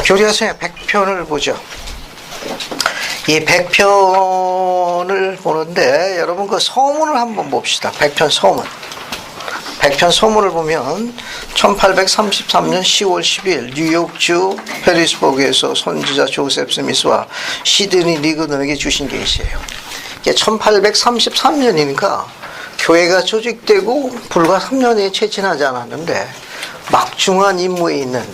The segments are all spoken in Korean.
교리학생의 100편을 보죠. 이 100편을 보는데 여러분 그 서문을 한번 봅시다. 100편 서문. 100편 서문을 보면 1833년 10월 10일 뉴욕주 페리스버그에서 선지자 조셉 스미스와 시드니 리그던에게 주신 계시예요. 이게 1833년이니까 교회가 조직되고 불과 3년에 채 지나지 않았는데 막중한 임무에 있는,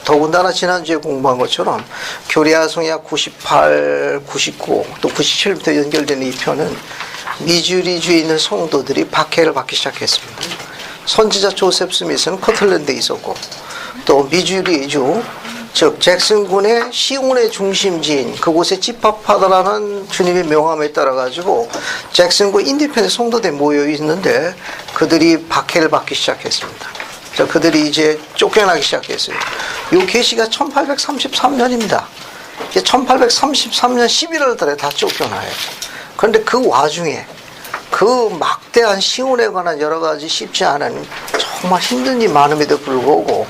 더군다나 지난주에 공부한 것처럼 교리아성약 98, 99, 또 97부터 연결된 이 편은 미주리주에 있는 성도들이 박해를 받기 시작했습니다. 선지자 조셉 스미스는 커틀랜드에 있었고, 또 미주리주, 즉 잭슨군의 시온의 중심지인 그곳에 집합하다라는 주님의 명함에 따라 가지고 잭슨군 인디펜던트 성도들이 모여 있는데 그들이 박해를 받기 시작했습니다. 그들이 이제 쫓겨나기 시작했어요. 이 계시가 1833년입니다. 1833년 11월 달에 다 쫓겨나요. 그런데 그 와중에 그 막대한 시온에 관한 여러 가지 쉽지 않은 정말 힘든 일이 많음에도 불구하고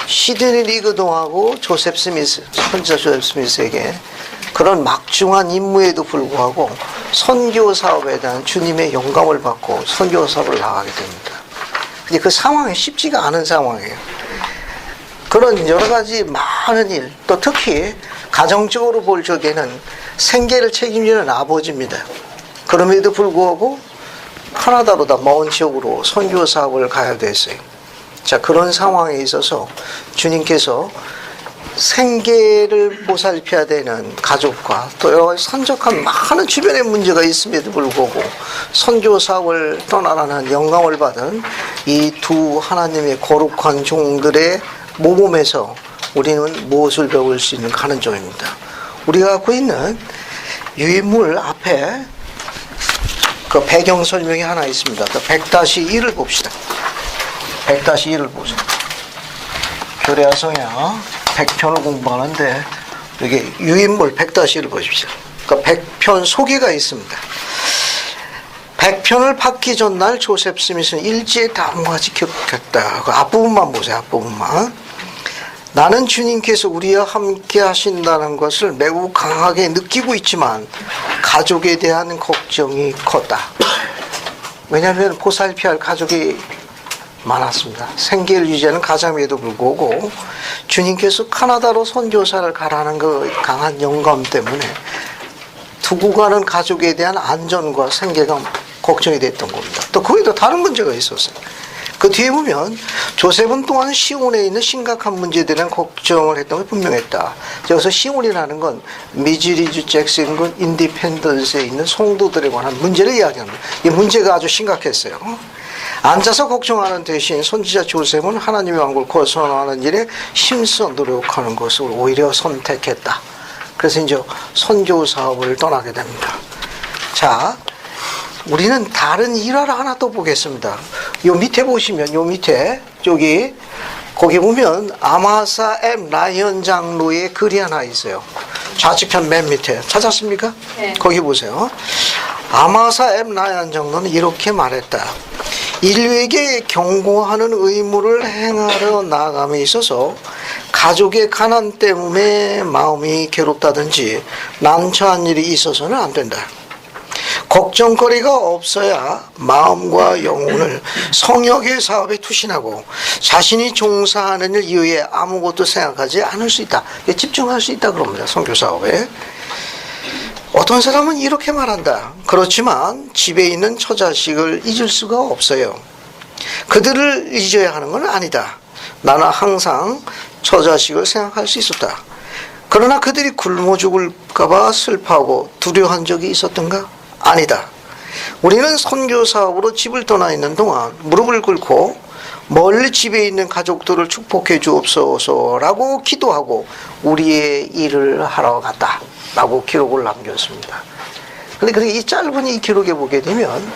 시드니 리그동하고 조셉 스미스, 선지자 조셉 스미스에게 그런 막중한 임무에도 불구하고 선교 사업에 대한 주님의 영감을 받고 선교 사업을 나가게 됩니다. 근데 그 상황이 쉽지가 않은 상황이에요. 그런 여러 가지 많은 일, 또 특히 가정적으로 볼 적에는 생계를 책임지는 아버지입니다. 그럼에도 불구하고 카나다보다 먼 지역으로 선교 사업을 가야 됐어요. 자, 그런 상황에 있어서 주님께서 생계를 보살펴야 되는 가족과 또 여러 가지 산적한 많은 주변의 문제가 있음에도 불구하고 선교 사업을 떠나라는 영감을 받은 이 두 하나님의 거룩한 종들의 모범에서 우리는 무엇을 배울 수 있는가 하는 점입니다. 우리가 갖고 있는 유인물 앞에 그 배경 설명이 하나 있습니다. 100-1을 봅시다. 100-1을 보세요. 교리아성야 100편을 공부하는데 여기 유인물 100-1을 보십시오. 그러니까 100편 소개가 있습니다. 100편을 받기 전날 조셉 스미스는 일제에 다음과 같이 기록했다. 그 앞부분만 보세요. 앞부분만. 나는 주님께서 우리와 함께 하신다는 것을 매우 강하게 느끼고 있지만 가족에 대한 걱정이 컸다. 왜냐하면 보살펴야 할 가족이 많았습니다. 생계를 유지하는 가장에도 불구하고 주님께서 카나다로 선교사를 가라는 그 강한 영감 때문에 두고 가는 가족에 대한 안전과 생계가 걱정이 됐던 겁니다. 또 거기도 다른 문제가 있었어요. 그 뒤에 보면 조셉은 또한 시온에 있는 심각한 문제에 대한 걱정을 했던 게 분명했다. 여기서 시온이라는 건 미주리주 잭슨군 인디펜던스에 있는 성도들에 관한 문제를 이야기합니다. 이 문제가 아주 심각했어요. 앉아서 걱정하는 대신 선지자 조셉은 하나님의 왕국을 거선하는 일에 힘써 노력하는 것을 오히려 선택했다. 그래서 이제 선교 사업을 떠나게 됩니다. 자, 우리는 다른 일화를 하나 또 보겠습니다. 요 밑에 보시면, 요 밑에, 거기 보면 아마사 M 라이언 장로의 글이 하나 있어요. 좌측편 맨 밑에. 찾았습니까? 네. 거기 보세요. 아마사 M 라이언 장로는 이렇게 말했다. 인류에게 경고하는 의무를 행하려 나아감에 있어서 가족의 가난 때문에 마음이 괴롭다든지 난처한 일이 있어서는 안 된다. 걱정거리가 없어야 마음과 영혼을 성역의 사업에 투신하고 자신이 종사하는 일 이외에 아무것도 생각하지 않을 수 있다. 집중할 수 있다 그럽니다. 선교 사업에. 어떤 사람은 이렇게 말한다. 그렇지만 집에 있는 처자식을 잊을 수가 없어요. 그들을 잊어야 하는 건 아니다. 나는 항상 처자식을 생각할 수 있었다. 그러나 그들이 굶어 죽을까봐 슬퍼하고 두려워한 적이 있었던가? 아니다. 우리는 선교 사업으로 집을 떠나 있는 동안 무릎을 꿇고 멀리 집에 있는 가족들을 축복해 주옵소서라고 기도하고 우리의 일을 하러 갔다 라고 기록을 남겼습니다. 그런데 이 짧은 이 기록에 보게 되면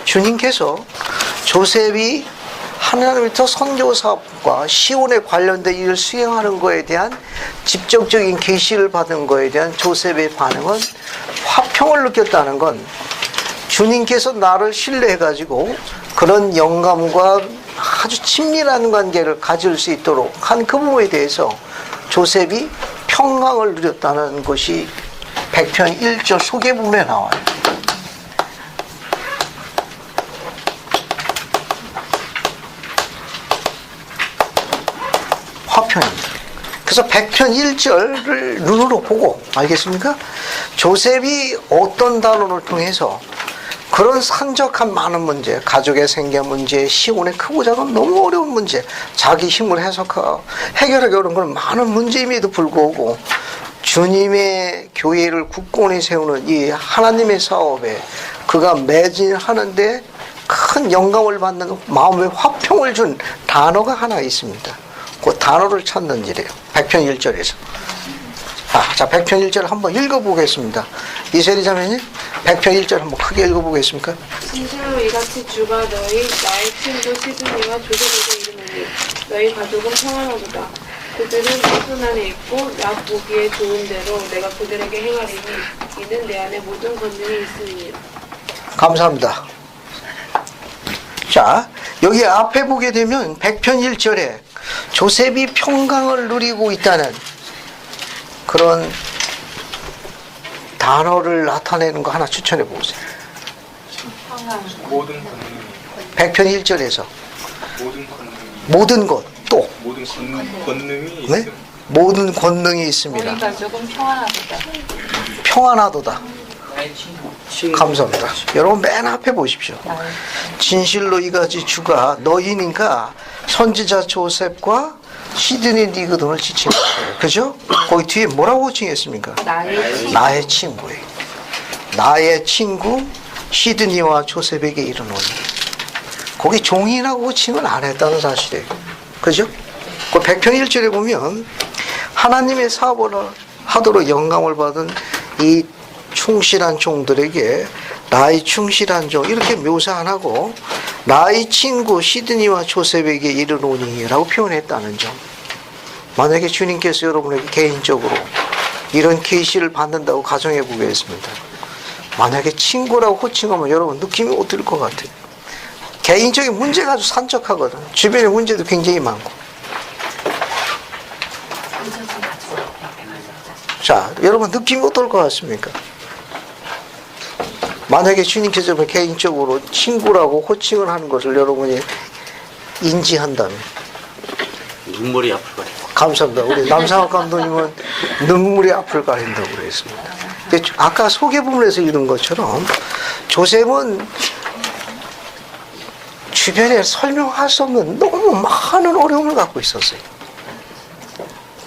주님께서 조셉이 하나님부터 선교 사업과 시온에 관련된 일을 수행하는 것에 대한 직접적인 계시를 받은 것에 대한 조셉의 반응은 화평을 느꼈다는 건 주님께서 나를 신뢰해가지고 그런 영감과 아주 친밀한 관계를 가질 수 있도록 한 그 부분에 대해서 조셉이 평강을 누렸다는 것이 100편 1절 소개 부분에 나와요. 화편입니다. 그래서 100편 1절을 눈으로 보고, 알겠습니까? 조셉이 어떤 단어를 통해서 그런 산적한 많은 문제, 가족의 생계 문제, 시온의 크고 작은 너무 어려운 문제, 자기 힘을 해결하기 어려운 그런 많은 문제임에도 불구하고 주님의 교회를 굳건히 세우는 이 하나님의 사업에 그가 매진하는데 큰 영감을 받는 마음의 화평을 준 단어가 하나 있습니다. 그 단어를 찾는 일이에요. 100편 1절에서. 자, 100편 1절 한번 읽어보겠습니다. 이세리 자매님, 100편 1절 한번 크게 읽어보겠습니까? 진실로 이같이 주가 너희 나의 친구 시드니와 조셉에게 이르노니 너희 가족은 평안하도다. 그들은 내 손 안에 있고 나 보기에 좋은 대로 내가 그들에게 행하리니 이는 내 안에 모든 권능이 있으니. 감사합니다. 자, 여기 앞에 보게 되면 100편 1절에 조셉이 평강을 누리고 있다는 그런 단어를 나타내는 거 하나 추천해 보세요. 모든 권능이 100편 1절에서 모든 권능이 모든 것, 또 모든 권능이 네? 있음. 모든 권능이 있습니다. 우리 가족은 평안하도다. 평안하도다. 감사합니다. 여러분 맨 앞에 보십시오. 진실로 이같이 주가 너희니까 선지자 조셉과 시드니 니그돈을 지칭 거예요. 그죠? 거기 뒤에 뭐라고 호칭했습니까? 나의 친구예요. 나의 친구 시드니와 조셉에게 이르노니. 거기 종이라고 호칭을 안 했다는 사실이에요. 그죠? 그 100편 1절에 보면 하나님의 사업을 하도록 영감을 받은 이 충실한 종들에게 나의 충실한 종 이렇게 묘사 안 하고 나의 친구 시드니와 조셉에게 이르노니 라고 표현했다는 점. 만약에 주님께서 여러분에게 개인적으로 이런 계시를 받는다고 가정해 보겠습니다. 만약에 친구라고 호칭하면 여러분 느낌이 어떨 것 같아요? 개인적인 문제가 아주 산적하거든. 주변의 문제도 굉장히 많고. 자, 여러분 느낌이 어떨 것 같습니까? 만약에 주님께서 개인적으로 친구라고 호칭을 하는 것을 여러분이 인지한다면 눈물이 앞을 가리고. 감사합니다. 우리 남상학 감독님은 눈물이 앞을 가린다고 그랬습니다. 아까 소개 부분에서 읽은 것처럼 조셉은 주변에 설명할 수 없는 너무 많은 어려움을 갖고 있었어요.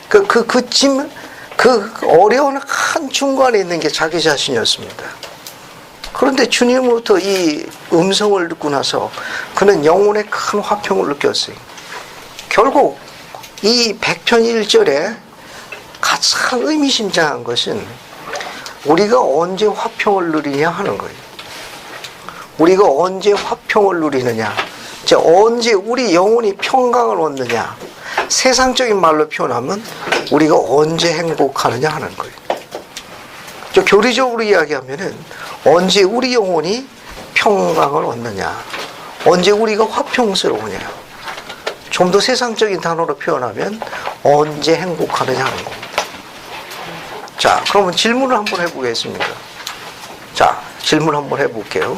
그 어려운 한 중간에 있는 게 자기 자신이었습니다. 그런데 주님으로부터 이 음성을 듣고 나서 그는 영혼의 큰 화평을 느꼈어요. 결국 이 100편 1절에 가장 의미심장한 것은 우리가 언제 화평을 누리냐 하는 거예요. 우리가 언제 화평을 누리느냐, 언제 우리 영혼이 평강을 얻느냐, 세상적인 말로 표현하면 우리가 언제 행복하느냐 하는 거예요. 교리적으로 이야기하면은 언제 우리 영혼이 평강을 얻느냐, 언제 우리가 화평스러우냐, 좀 더 세상적인 단어로 표현하면 언제 행복하느냐 하는 겁니다. 자, 그러면 질문을 한번 해보겠습니다. 자, 질문 한번 해볼게요.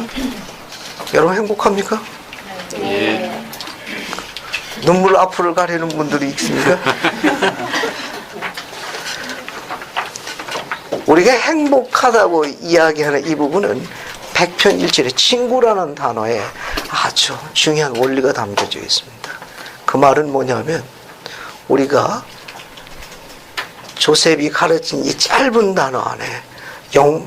여러분 행복합니까? 예. 눈물 앞을 가리는 분들이 있습니까? 우리가 행복하다고 이야기하는 이 부분은 100편 1절에 친구라는 단어에 아주 중요한 원리가 담겨져 있습니다. 그 말은 뭐냐면 우리가 조셉이 가르친 이 짧은 단어 안에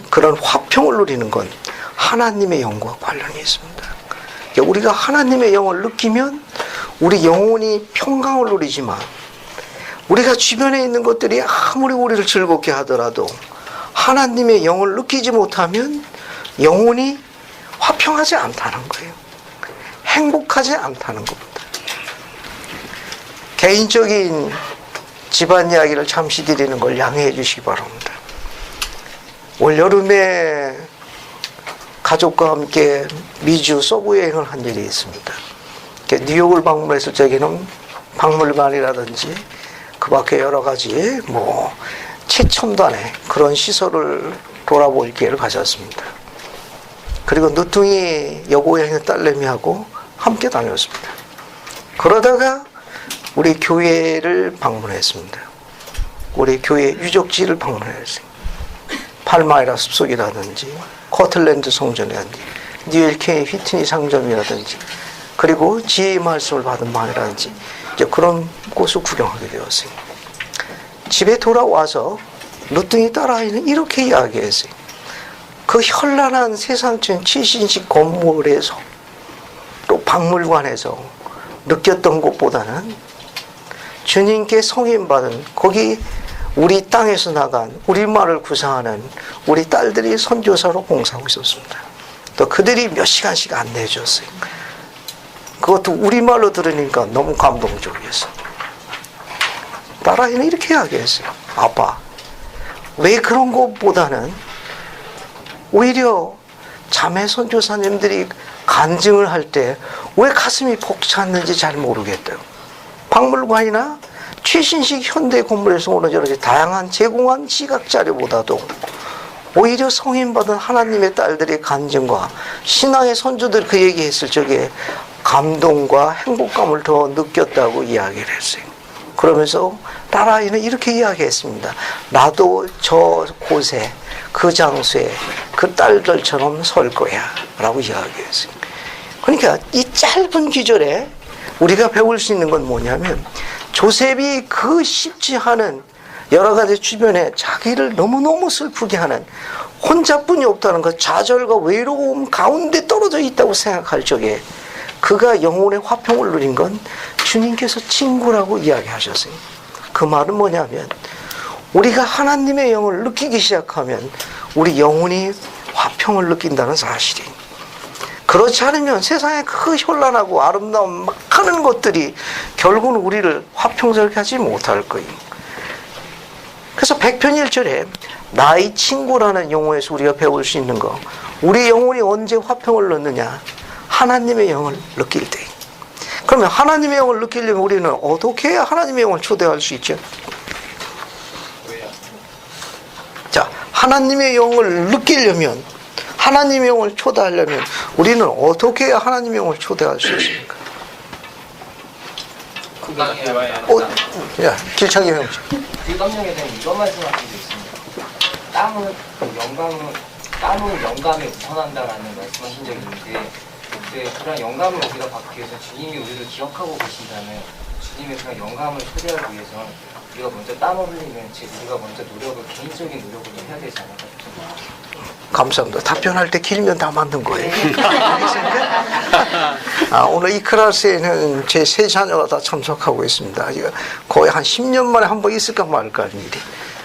그런 화평을 누리는 건 하나님의 영과 관련이 있습니다. 우리가 하나님의 영을 느끼면 우리 영혼이 평강을 누리지만 우리가 주변에 있는 것들이 아무리 우리를 즐겁게 하더라도 하나님의 영을 느끼지 못하면 영혼이 화평하지 않다는 거예요. 행복하지 않다는 겁니다. 개인적인 집안 이야기를 잠시 드리는 걸 양해해 주시기 바랍니다. 올 여름에 가족과 함께 미주 서부 여행을 한 일이 있습니다. 뉴욕을 방문했을 적에는 박물관이라든지 그 밖에 여러 가지 뭐 최첨단의 그런 시설을 돌아볼 기회를 가졌습니다. 그리고 늦둥이 여고양이 딸내미하고 함께 다녔습니다. 그러다가 우리 교회를 방문했습니다. 우리 교회 유적지를 방문했어요. 팔마이라 숲속이라든지 커틀랜드 성전이라든지 뉴엘케이 휘트니 상점이라든지 그리고 지혜의 말씀을 받은 방이라든지 이제 그런 곳을 구경하게 되었어요. 집에 돌아와서 늦둥이 딸아이는 이렇게 이야기했어요. 그 현란한 세상적인 최신식 건물에서 또 박물관에서 느꼈던 것보다는 주님께 성인받은 거기 우리 땅에서 나간 우리말을 구사하는 우리 딸들이 선교사로 봉사하고 있었습니다. 또 그들이 몇 시간씩 안내해 줬어요. 그것도 우리말로 들으니까 너무 감동적이었어요. 딸아이는 이렇게 이야기했어요. 아빠, 왜 그런 것보다는 오히려 자매 선교사님들이 간증을 할 때 왜 가슴이 벅찼는지 잘 모르겠대요. 박물관이나 최신식 현대 건물에서 오는 여러 가지 다양한 제공한 시각 자료보다도 오히려 성인받은 하나님의 딸들의 간증과 신앙의 선조들 그 얘기했을 적에 감동과 행복감을 더 느꼈다고 이야기를 했어요. 그러면서 딸아이는 이렇게 이야기했습니다. 나도 저 곳에 그 장소에 그 딸들처럼 설 거야 라고 이야기했어요. 그러니까 이 짧은 기절에 우리가 배울 수 있는 건 뭐냐면 조셉이 그 쉽지 않은 여러 가지 주변에 자기를 너무너무 슬프게 하는 혼자뿐이 없다는 것, 좌절과 외로움 가운데 떨어져 있다고 생각할 적에 그가 영혼의 화평을 누린 건 주님께서 친구라고 이야기하셨어요. 그 말은 뭐냐면 우리가 하나님의 영을 느끼기 시작하면 우리 영혼이 화평을 느낀다는 사실이. 그렇지 않으면 세상에 그 현란하고 아름다운 막 하는 것들이 결국은 우리를 화평스럽게 하지 못할 거예요. 그래서 100편 1절에 나의 친구라는 용어에서 우리가 배울 수 있는 거, 우리 영혼이 언제 화평을 넣느냐? 하나님의 영을 느낄 때. 그러면 하나님의 영을 느끼려면 우리는 어떻게 해야 하나님의 영을 초대할 수 있죠? 자, 하나님의 영을 느끼려면, 하나님의 영을 초대하려면 우리는 어떻게 해야 하나님의 영을 초대할 수 있습니까? 야, 길창기 형. 불감령에 대한 이런 말씀하신 게 있습니다. 땀은 영감에 우선한다라는 말씀하신 적이 있는데, 그런 영감을 우리가 받기 위해서 주님이 우리를 기억하고 계신다면 주님의 그런 영감을 초대하기 위해서 우리가 먼저 땀을 흘리면 우리가 먼저 개인적인 노력을 해야 되지 않을까 싶습니다. 감사합니다. 답변할 때 길면 다 맞는 거예요. 알겠습니까? 오늘 이 클래스에는 제 세 자녀가 다 참석하고 있습니다. 거의 한 10년 만에 한 번 있을까 말까 하는 일이.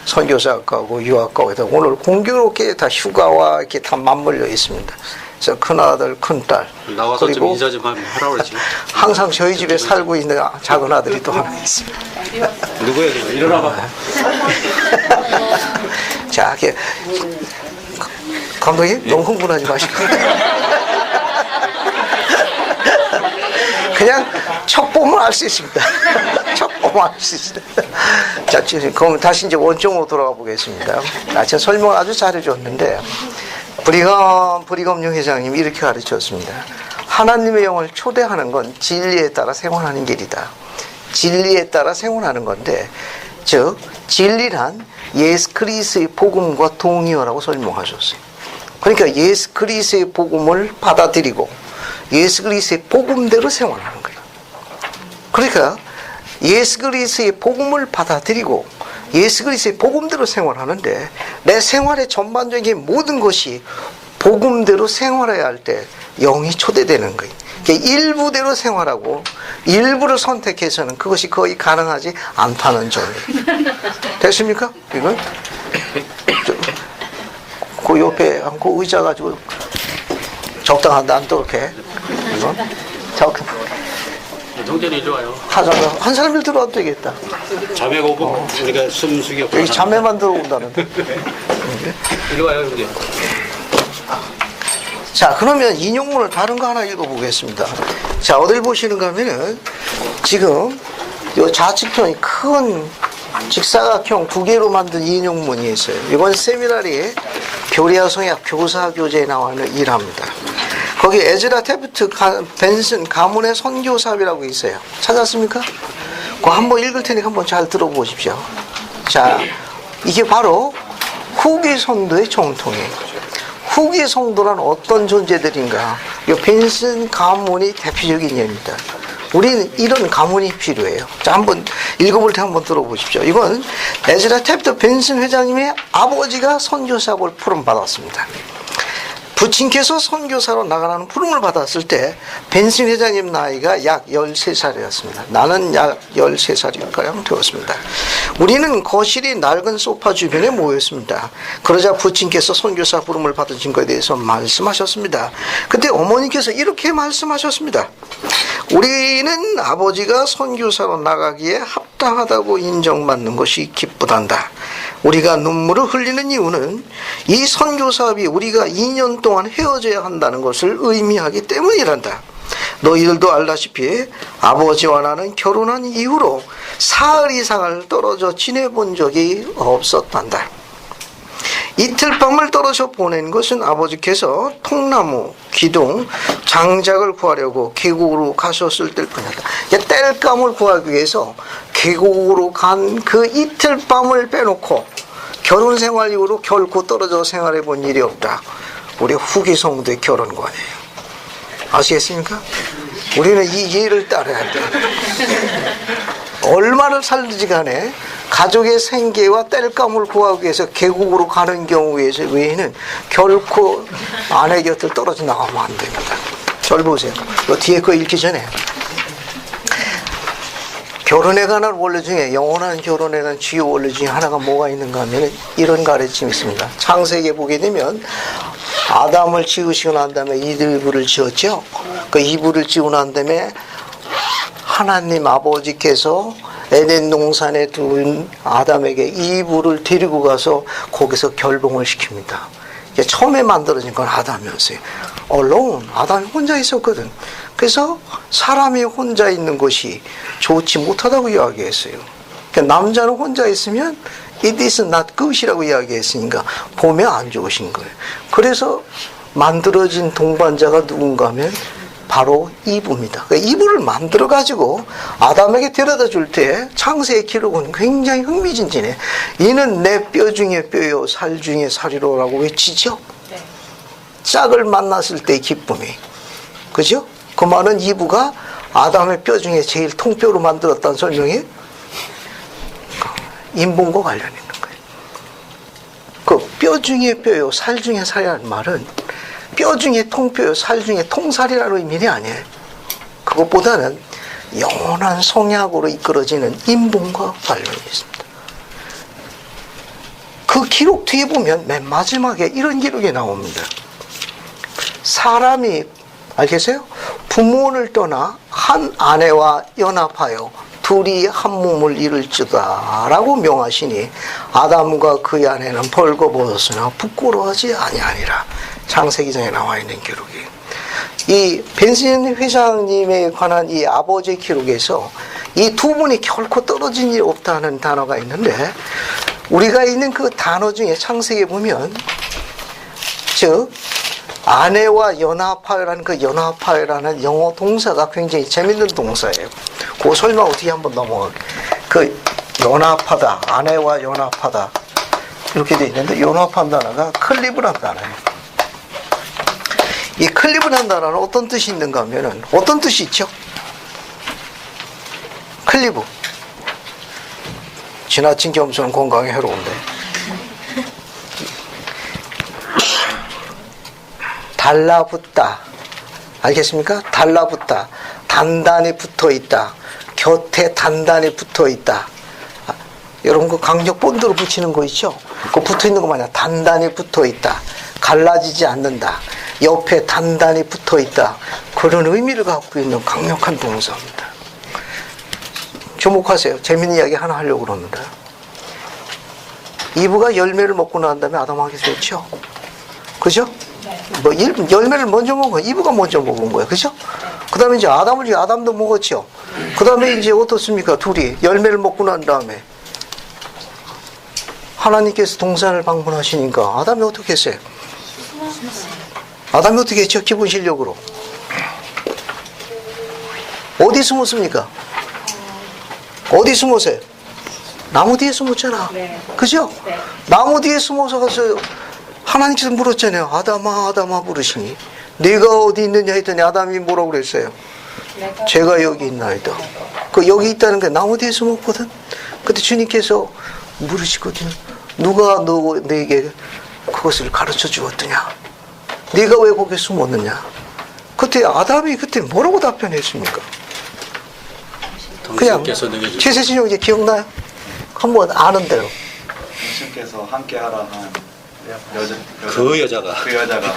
선교사 가고 유학 가고 해서 오늘 공교롭게 다 휴가와 이렇게 다 맞물려 있습니다. 그래서 큰아들, 큰딸, 나와서 좀 그리고 인사 좀 하라 그러지. 항상 저희 집에 살고 있는 작은 아들이 또 하나 있습니다. 누구야? 일어나봐. 자, 이렇게 감독님 너무 흥분하지 마시고 그냥 척 보면 알 수 있습니다. 척 보면 알 수 있습니다. 자, 그럼 다시 이제 원점으로 돌아가 보겠습니다. 제가 설명을 아주 잘해줬는데 브리검용 회장님이 이렇게 가르쳤습니다. 하나님의 영을 초대하는 건 진리에 따라 생활하는 길이다. 진리에 따라 생활하는 건데, 즉 진리란 예수 그리스도의 복음과 동의어라고 설명하셨어요. 그러니까 예수 그리스도의 복음을 받아들이고 예수 그리스도의 복음대로 생활하는 거예요. 그러니까 예수 그리스도의 복음을 받아들이고 예수 그리스도의 복음대로 생활하는데 내 생활의 전반적인 모든 것이 복음대로 생활해야 할 때 영이 초대되는 거예요. 그러니까 일부대로 생활하고 일부를 선택해서는 그것이 거의 가능하지 않다는 점이에요. 됐습니까? 이건? 그 옆에 그 의자 가지고 적당한데 안 떠게. 이건? 동전이 이리 와요. 한 사람이 들어와도 되겠다. 자매가 오고 우리가 숨죽이 없고. 여기 자매만 들어온다는데. 이리 와요, 형님. 자, 그러면 인용문을 다른 거 하나 읽어보겠습니다. 자, 어딜 보시는가 하면은 지금 요 좌측편이 큰 직사각형 두 개로 만든 인용문이 있어요. 이건 세미나리에 교리와 성약 교사 교재에 나와 있는 일합니다. 거기 에즈라 테프트 벤슨 가문의 선교사업이라고 있어요. 찾았습니까? 그거 한번 읽을 테니까 한번 잘 들어보십시오. 자, 이게 바로 후기 성도의 정통이에요. 후기 성도란 어떤 존재들인가? 이 벤슨 가문이 대표적인 예입니다. 우리는 이런 가문이 필요해요. 자, 한번 읽어볼 때 한번 들어보십시오. 이건 에즈라 탭터 벤슨 회장님의 아버지가 선교사업을 부름받았습니다. 부친께서 선교사로 나가라는 부름을 받았을 때 벤슨 회장님 나이가 약 13살이었습니다. 나는 약 13살일까요? 되었습니다. 우리는 거실이 낡은 소파 주변에 모였습니다. 그러자 부친께서 선교사 부름을 받으신 것에 대해서 말씀하셨습니다. 그때 어머니께서 이렇게 말씀하셨습니다. 우리는 아버지가 선교사로 나가기에 합당하다고 인정받는 것이 기쁘단다. 우리가 눈물을 흘리는 이유는 이 선교사업이 우리가 2년 동안 헤어져야 한다는 것을 의미하기 때문이란다. 너희들도 알다시피 아버지와 나는 결혼한 이후로 사흘 이상을 떨어져 지내본 적이 없었단다. 이틀 밤을 떨어져 보낸 것은 아버지께서 통나무, 기둥, 장작을 구하려고 계곡으로 가셨을 때일 뿐이었다. 땔감을 구하기 위해서 계곡으로 간 그 이틀 밤을 빼놓고 결혼 생활 이후로 결코 떨어져 생활해 본 일이 없다. 우리 후기 성도의 결혼관이에요. 아시겠습니까? 우리는 이 예를 따라야 돼. 얼마를 살든지 간에 가족의 생계와 땔감을 구하기 위해서 계곡으로 가는 경우 외에는 결코 아내 곁을 떨어져 나가면 안 됩니다. 절 보세요. 이 뒤에 거 읽기 전에 결혼에 관한 원리 중에 영원한 결혼에 관한 주요 원리 중에 하나가 뭐가 있는가 하면 이런 가르침이 있습니다. 창세기에 보게 되면 아담을 지으시고 난 다음에 이들을 지었죠. 그 이불을 지고 난 다음에 하나님 아버지께서 에덴 동산에 둔 아담에게 이불을 데리고 가서 거기서 결봉을 시킵니다. 처음에 만들어진 건 아담이었어요. alone. 아담이 혼자 있었거든. 그래서 사람이 혼자 있는 것이 좋지 못하다고 이야기했어요. 그러니까 남자는 혼자 있으면 it is not good이라고 이야기했으니까 보면 안 좋으신 거예요. 그래서 만들어진 동반자가 누군가 하면 바로 이브입니다. 그러니까 이브를 만들어 가지고 아담에게 데려다 줄 때 창세의 기록은 굉장히 흥미진진해. 이는 내 뼈 중에 뼈요 살 중에 살이로라고 외치죠. 네. 짝을 만났을 때의 기쁨이, 그죠? 그 말은 이브가 아담의 뼈 중에 제일 통뼈로 만들었다는 설명이 인본과 관련 있는 거예요. 그 뼈 중에 뼈요 살 중에 살이라는 말은 뼈 중에 통뼈요 살 중에 통살이라는 의미는 아니에요. 그것보다는 영원한 성약으로 이끌어지는 인본과 관련이 있습니다. 그 기록 뒤에 보면 맨 마지막에 이런 기록이 나옵니다. 사람이 알겠어요? 부모를 떠나 한 아내와 연합하여 둘이 한 몸을 이룰지다 라고 명하시니 아담과 그의 아내는 벌거벗었으나 부끄러워하지 아니하니라. 창세기장에 나와 있는 기록이. 이 벤슨 회장님에 관한 이 아버지의 기록에서 이 두 분이 결코 떨어진 일이 없다는 단어가 있는데, 우리가 있는 그 단어 중에 창세기에 보면 즉 아내와 연합하여라는 그 연합하여라는 영어 동사가 굉장히 재밌는 동사예요. 그 설명 어떻게 한번 넘어가. 그 연합하다, 아내와 연합하다 이렇게 돼 있는데, 연합한 단어가 클리브라는 단어예요. 이 클리브라는 단어는 어떤 뜻이 있는가 하면은 어떤 뜻이 있죠? 클리브. 지나친 겸손은 건강에 해로운데. 달라붙다. 알겠습니까? 달라붙다. 단단히 붙어있다. 곁에 단단히 붙어있다. 여러분 그 강력 본드로 붙이는 거 있죠? 그 붙어있는 거 마냥 단단히 붙어있다. 갈라지지 않는다. 옆에 단단히 붙어있다. 그런 의미를 갖고 있는 강력한 동사입니다. 주목하세요. 재밌는 이야기 하나 하려고 그럽니다. 이브가 열매를 먹고 난 다음에 아담에게 줬죠. 그죠? 뭐 열매를 먼저 먹은 이브가 먼저 먹은 거예요. 그죠? 그 다음에 이제 아담도 먹었죠. 그 다음에 이제 어떻습니까? 둘이 열매를 먹고 난 다음에 하나님께서 동산을 방문하시니까 아담이 어떻게 했어요? 아담이 어떻게 했죠? 기본 실력으로. 어디 숨었습니까? 어디 숨었어요? 나무 뒤에 숨었잖아. 그죠? 나무 뒤에 숨어서 가서 하나님께서 물었잖아요. 아담아, 아담아 부르시니. 네가 어디 있느냐 했더니 아담이 뭐라고 그랬어요? 제가 여기 있나이다. 그 여기 있다는 게 나무 뒤에 숨었거든. 그때 주님께서 물으시거든요. 누가 너에게 그것을 가르쳐 주었더냐? 네가 왜 거기 숨었느냐? 그때 아담이 그때 뭐라고 답변했습니까? 그냥 당신께서 내게 최세진 형 이제 기억나요? 한번 아는 대로. 당신께서 함께하라 한 그 여자가 그 여자가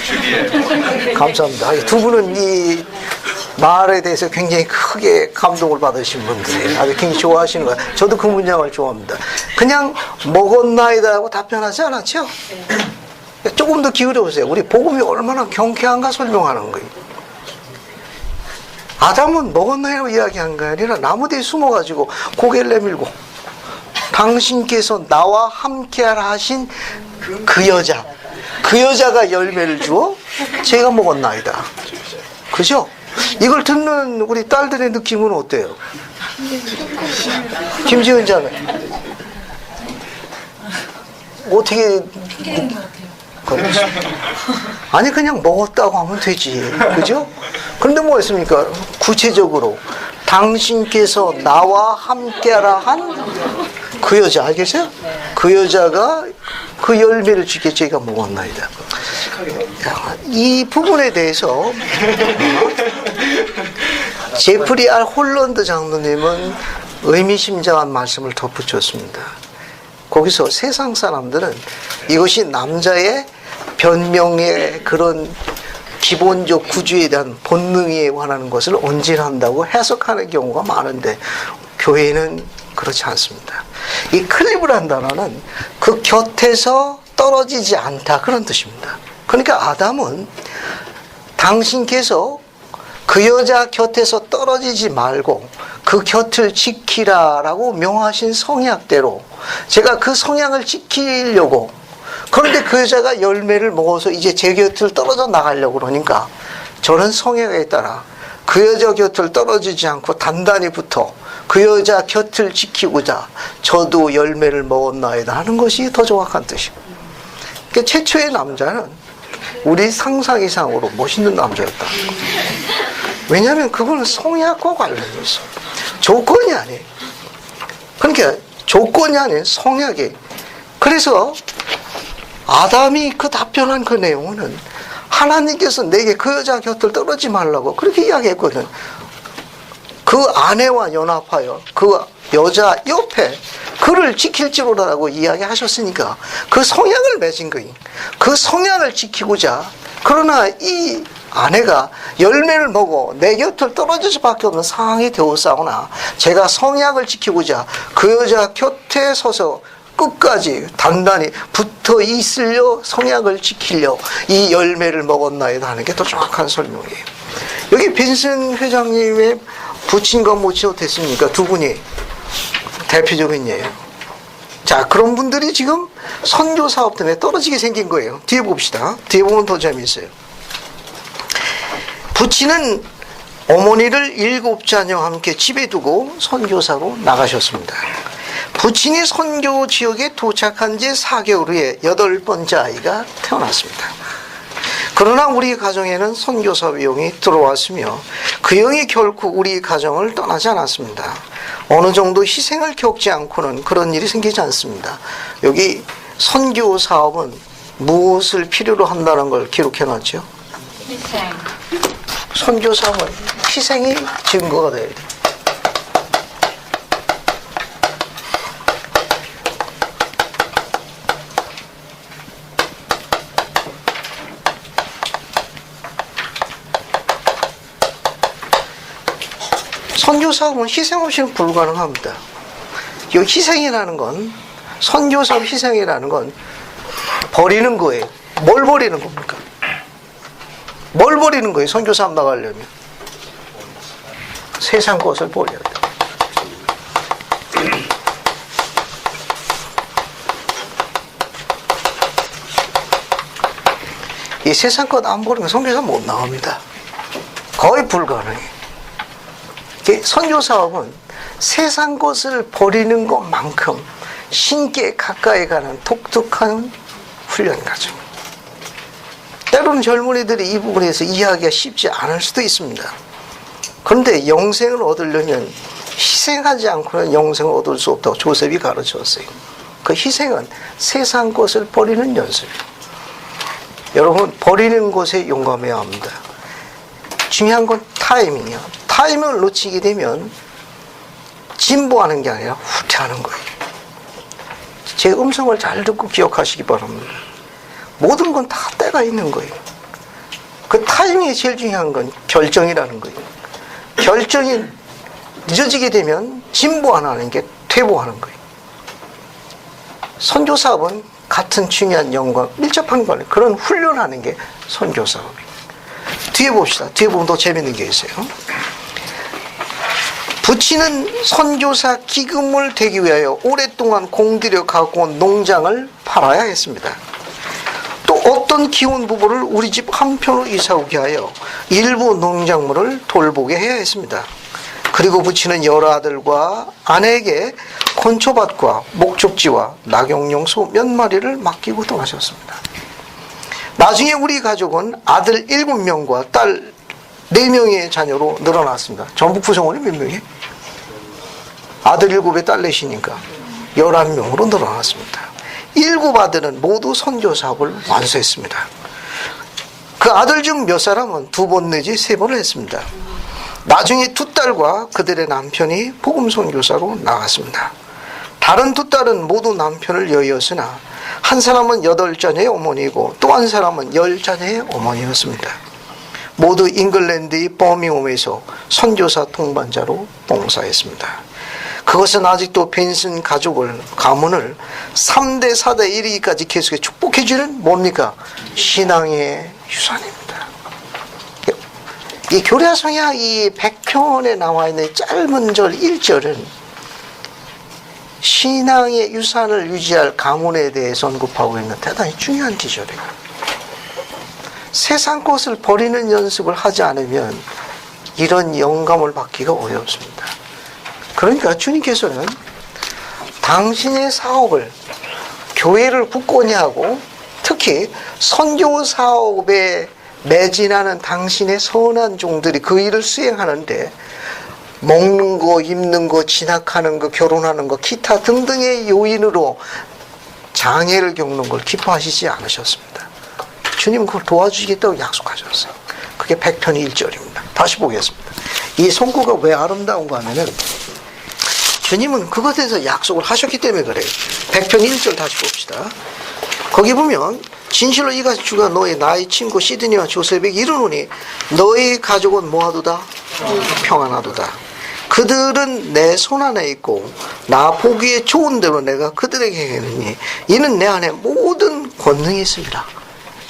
주기에 감사합니다. 두 분은 이 말에 대해서 굉장히 크게 감동을 받으신 분들이에요. 아주 굉장히 좋아하시는 거예요. 저도 그 문장을 좋아합니다. 그냥 먹었나이다 하고 답변하지 않았죠? 조금 더 기울여 보세요. 우리 복음이 얼마나 경쾌한가 설명하는 거예요. 아담은 먹었나요? 이야기한 게 아니라 나무 뒤에 숨어가지고 고개를 내밀고 당신께서 나와 함께하라 하신 그 여자가 열매를 주어 제가 먹었나이다. 그죠? 이걸 듣는 우리 딸들의 느낌은 어때요? 김지은 자매 어떻게 아니 그냥 먹었다고 하면 되지. 그죠? 그런데 뭐 했습니까? 구체적으로 당신께서 나와 함께하라 한 그 여자 알겠어요? 그 여자가 그 열매를 주게 제가 먹었나이다. 이 부분에 대해서 제프리 알 홀런드 장로님은 의미심장한 말씀을 덧붙였습니다. 거기서 세상 사람들은 이것이 남자의 변명의 그런 기본적 구조에 대한 본능에 관한 것을 언질한다고 해석하는 경우가 많은데 교회는 그렇지 않습니다. 이 클립이라는 단어는 그 곁에서 떨어지지 않다 그런 뜻입니다. 그러니까 아담은 당신께서 그 여자 곁에서 떨어지지 말고 그 곁을 지키라라고 명하신 성약대로 제가 그 성약을 지키려고 그런데 그 여자가 열매를 먹어서 이제 제 곁을 떨어져 나가려고 그러니까 저는 성약에 따라 그 여자 곁을 떨어지지 않고 단단히 붙어 그 여자 곁을 지키고자 저도 열매를 먹었나이다 하는 것이 더 정확한 뜻입니다. 그러니까 최초의 남자는 우리 상상 이상으로 멋있는 남자였다. 왜냐하면 그거는 성약과 관련이 있어. 조건이 아니에요. 그러니까 조건이 아닌 성약이. 그래서 아담이 그 답변한 그 내용은 하나님께서 내게 그 여자 곁을 떨어지지 말라고 그렇게 이야기했거든. 그 아내와 연합하여 그 여자 옆에 그를 지킬지로라고 이야기하셨으니까 그 성약을 맺은 거예요. 그 성약을 지키고자 그러나 이 아내가 열매를 먹어 내 곁을 떨어질 수밖에 없는 상황이 되었사오나 제가 성약을 지키고자 그 여자 곁에 서서 끝까지 단단히 붙어 있으려 성약을 지키려 이 열매를 먹었나이다 하는 게 더 정확한 설명이에요. 여기 빈슨 회장님의 부친과 모친이 어땠습니까? 두 분이 대표적인 예예요. 자, 그런 분들이 지금 선교 사업 때문에 떨어지게 생긴 거예요. 뒤에 봅시다. 뒤에 보면 더 재미있어요. 부친은 어머니를 7자녀와 함께 집에 두고 선교사로 나가셨습니다. 부친이 선교 지역에 도착한 지 4개월 후에 8번째 아이가 태어났습니다. 그러나 우리 가정에는 선교사 비용이 들어왔으며 그 비용이 결코 우리 가정을 떠나지 않았습니다. 어느 정도 희생을 겪지 않고는 그런 일이 생기지 않습니다. 여기 선교 사업은 무엇을 필요로 한다는 걸 기록해 놨죠? 희생. 선교 사업은 희생이 증거가 돼야 돼요. 선교 사업은 희생 없이는 불가능합니다. 이 희생이라는 건 선교 사업 희생이라는 건 버리는 거예요. 뭘 버리는 겁니까? 뭘 버리는 거예요? 선교 사업 나가려면 세상 것을 버려야 돼요. 이 세상 것 안 버리면 선교사 못 나옵니다. 거의 불가능해. 선교 사업은 세상 것을 버리는 것만큼 신께 가까이 가는 독특한 훈련 과정. 때로는 젊은이들이 이 부분에서 이해하기가 쉽지 않을 수도 있습니다. 그런데 영생을 얻으려면 희생하지 않고는 영생을 얻을 수 없다고 조셉이 가르쳤어요. 그 희생은 세상 것을 버리는 연습이에요. 여러분, 버리는 것에 용감해야 합니다. 중요한 건 타이밍이야. 타이밍을 놓치게 되면 진보하는 게 아니라 후퇴하는 거예요. 제 음성을 잘 듣고 기억하시기 바랍니다. 모든 건 다 때가 있는 거예요. 그 타이밍이 제일 중요한 건 결정이라는 거예요. 결정이 늦어지게 되면 진보 안 하는 게 퇴보하는 거예요. 선교 사업은 같은 중요한 영과 밀접한 관계, 그런 훈련하는 게 선교 사업이에요. 뒤에 봅시다. 뒤에 보면 더 재밌는 게 있어요. 부치는 선교사 기금을 대기 위하여 오랫동안 공들여 갖고 온 농장을 팔아야 했습니다. 또 어떤 기혼 부부를 우리 집 한편으로 이사 오게 하여 일부 농작물을 돌보게 해야 했습니다. 그리고 부치는 여러 아들과 아내에게 건초밭과 목적지와 낙용용 소 몇 마리를 맡기고 떠나셨습니다. 나중에 우리 가족은 아들 7명과 딸 4명의 자녀로 늘어났습니다. 전부 구성원이 몇 명이에요? 아들 7에 딸 4이니까 11명으로 늘어났습니다. 7 아들은 모두 선교 사업을 완수했습니다. 그 아들 중 몇 사람은 2번 내지 3번을 했습니다. 나중에 2 딸과 그들의 남편이 복음 선교사로 나갔습니다. 다른 2 딸은 모두 남편을 여의었으나 한 사람은 8자녀의 어머니이고 또 한 사람은 10자녀의 어머니였습니다. 모두 잉글랜드의 버밍엄에서 선교사 동반자로 봉사했습니다. 그것은 아직도 벤슨 가문을 3대 4대 이르기까지 계속해 축복해주는 뭡니까? 신앙의 유산입니다. 이 교례성약 이 100편에 나와 있는 짧은 절 1절은 신앙의 유산을 유지할 가문에 대해서 언급하고 있는 대단히 중요한 기절이에요. 세상 것을 버리는 연습을 하지 않으면 이런 영감을 받기가 어렵습니다. 그러니까 주님께서는 당신의 사업을, 교회를 굳건히 하고 특히 선교 사업에 매진하는 당신의 선한 종들이 그 일을 수행하는데 먹는 거, 입는 거, 진학하는 거, 결혼하는 거, 기타 등등의 요인으로 장애를 겪는 걸 기뻐하시지 않으셨습니다. 주님은 그걸 도와주시겠다고 약속하셨어요. 그게 100편이 1절입니다. 다시 보겠습니다. 이 son구가 왜 아름다운가 하면은 주님은 그것에 대해서 약속을 하셨기 때문에 그래요. 100편 1절 다시 봅시다. 거기 보면 진실로 이 가축가 너의 나의 친구 시드니와 조셉에게 이르노니 너의 가족은 뭐하도다? 평안하도다. 그들은 내 손안에 있고 나 보기에 좋은 대로 내가 그들에게 행하느니 이는 내 안에 모든 권능이 있습니다.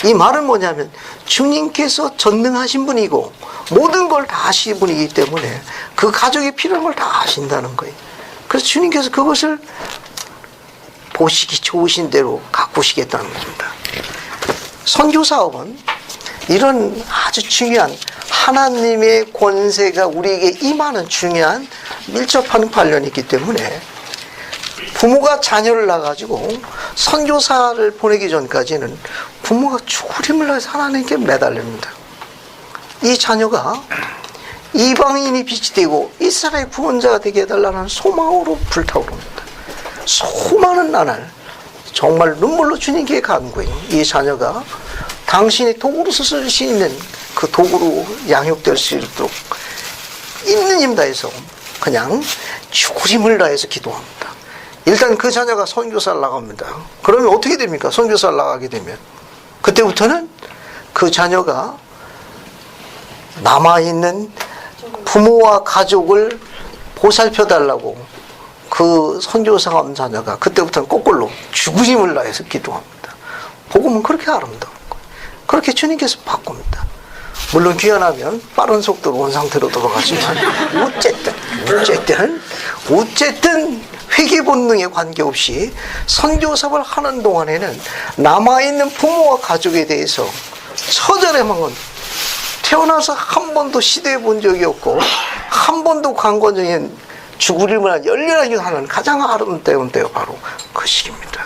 이 말은 뭐냐면 주님께서 전능하신 분이고 모든 걸 다 하신 분이기 때문에 그 가족이 필요한 걸 다 하신다는 거예요. 그래서 주님께서 그것을 보시기 좋으신 대로 가꾸시겠다는 겁니다. 선교 사업은 이런 아주 중요한 하나님의 권세가 우리에게 임하는 중요한 밀접한 관련이 있기 때문에 부모가 자녀를 낳아가지고 선교사를 보내기 전까지는 부모가 죽으림을 해서 하나님께 매달립니다. 이 자녀가 이방인이 빛이 되고 이스라엘 구원자가 되게 해달라는 소망으로 불타오릅니다. 수많은 나날 정말 눈물로 주님께 간구해 이 자녀가 당신의 도구로 쓸 수 있는 그 도구로 양육될 수 있도록 있는 힘 다해서 그냥 죽을 힘을 다해서 기도합니다. 일단 그 자녀가 선교사를 나갑니다. 그러면 어떻게 됩니까? 선교사를 나가게 되면 그때부터는 그 자녀가 남아있는 부모와 가족을 보살펴달라고 그 선교사가 온 자녀가 그때부터는 거꾸로 죽을 힘을 다해서 기도합니다. 복음은 그렇게 아름다운 거예요. 그렇게 주님께서 바꿉니다. 물론 귀환하면 빠른 속도로 온 상태로 돌아가지만 어쨌든 회개 본능에 관계없이 선교 사업을 하는 동안에는 남아있는 부모와 가족에 대해서 처절해만 태어나서 한 번도 시도해 본 적이 없고 한 번도 관건적인 죽으리만 열렬하게 하는 가장 아름다운 때가 바로 그 시기입니다.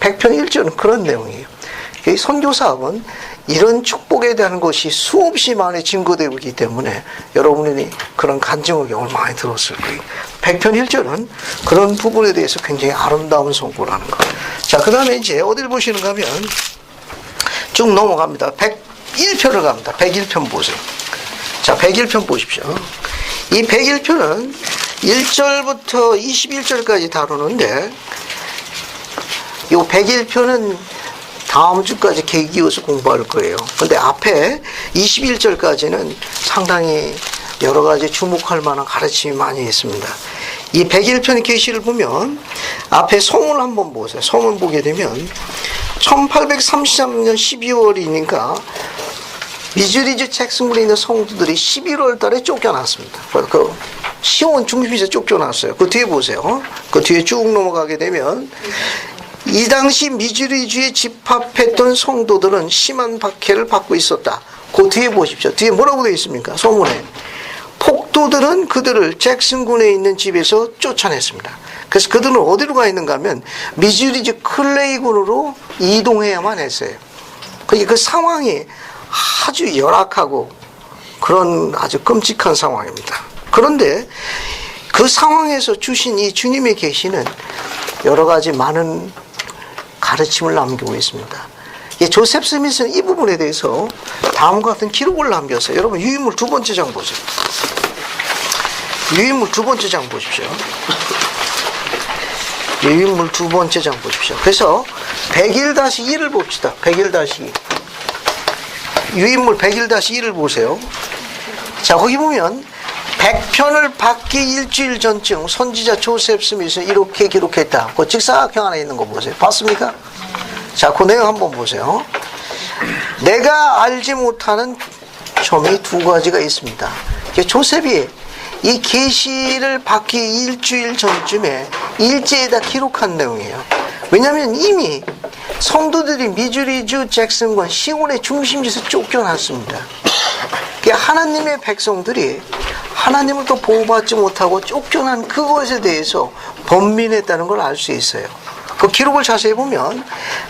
백편일전은 그런 내용이에요. 이 선교사업은 이런 축복에 대한 것이 수없이 많이 증거되고 있기 때문에 여러분이 그런 간증의 경험을 많이 들었을 거예요. 백편일전은 그런 부분에 대해서 굉장히 아름다운 선고라는 거. 자, 그 다음에 이제 어디를 보시는가 하면 쭉 넘어갑니다. 101편을 갑니다. 101편 보세요. 자, 101편 보십시오. 이 101편은 1절부터 21절까지 다루는데 이 101편은 다음 주까지 계기어서 공부할 거예요. 근데 앞에 21절까지는 상당히 여러 가지 주목할 만한 가르침이 많이 있습니다. 이 101편 계시를 보면 앞에 소문 한번 보세요. 소문 보게 되면 1833년 12월이니까 미주리주 잭슨군에 있는 성도들이 11월 달에 쫓겨났습니다. 그 시온 중심에서 쫓겨났어요. 그 뒤에 보세요. 그 뒤에 쭉 넘어가게 되면 이 당시 미주리주에 집합했던 성도들은 심한 박해를 받고 있었다. 그 뒤에 보십시오. 뒤에 뭐라고 되어 있습니까? 소문에. 폭도들은 그들을 잭슨군에 있는 집에서 쫓아냈습니다. 그래서 그들은 어디로 가 있는가 하면 미주리주 클레이군으로 이동해야만 했어요. 그 상황이 아주 열악하고 그런 아주 끔찍한 상황입니다. 그런데 그 상황에서 주신 이 주님의 계시는 여러 가지 많은 가르침을 남기고 있습니다. 조셉 스미스는 이 부분에 대해서 다음과 같은 기록을 남겼어요. 여러분 유인물 두 번째 장 보세요. 유인물 두 번째 장 보십시오. 유인물 두 번째 장 보십시오. 그래서 101-1을 봅시다. 101-2. 유인물 101-1을 보세요. 자, 거기 보면 100편을 받기 일주일 전쯤 선지자 조셉 스미스는 이렇게 기록했다. 그 직사각형 안에 있는 거 보세요. 봤습니까? 자, 그 내용 한번 보세요. 내가 알지 못하는 점이 두 가지가 있습니다. 조셉이 이 계시를 받기 일주일 전쯤에 일제에다 기록한 내용이에요. 왜냐하면 이미 성도들이 미주리주 잭슨군 시온의 중심지에서 쫓겨났습니다. 하나님의 백성들이 하나님을 또 보호받지 못하고 쫓겨난 그것에 대해서 번민했다는 걸 알 수 있어요. 그 기록을 자세히 보면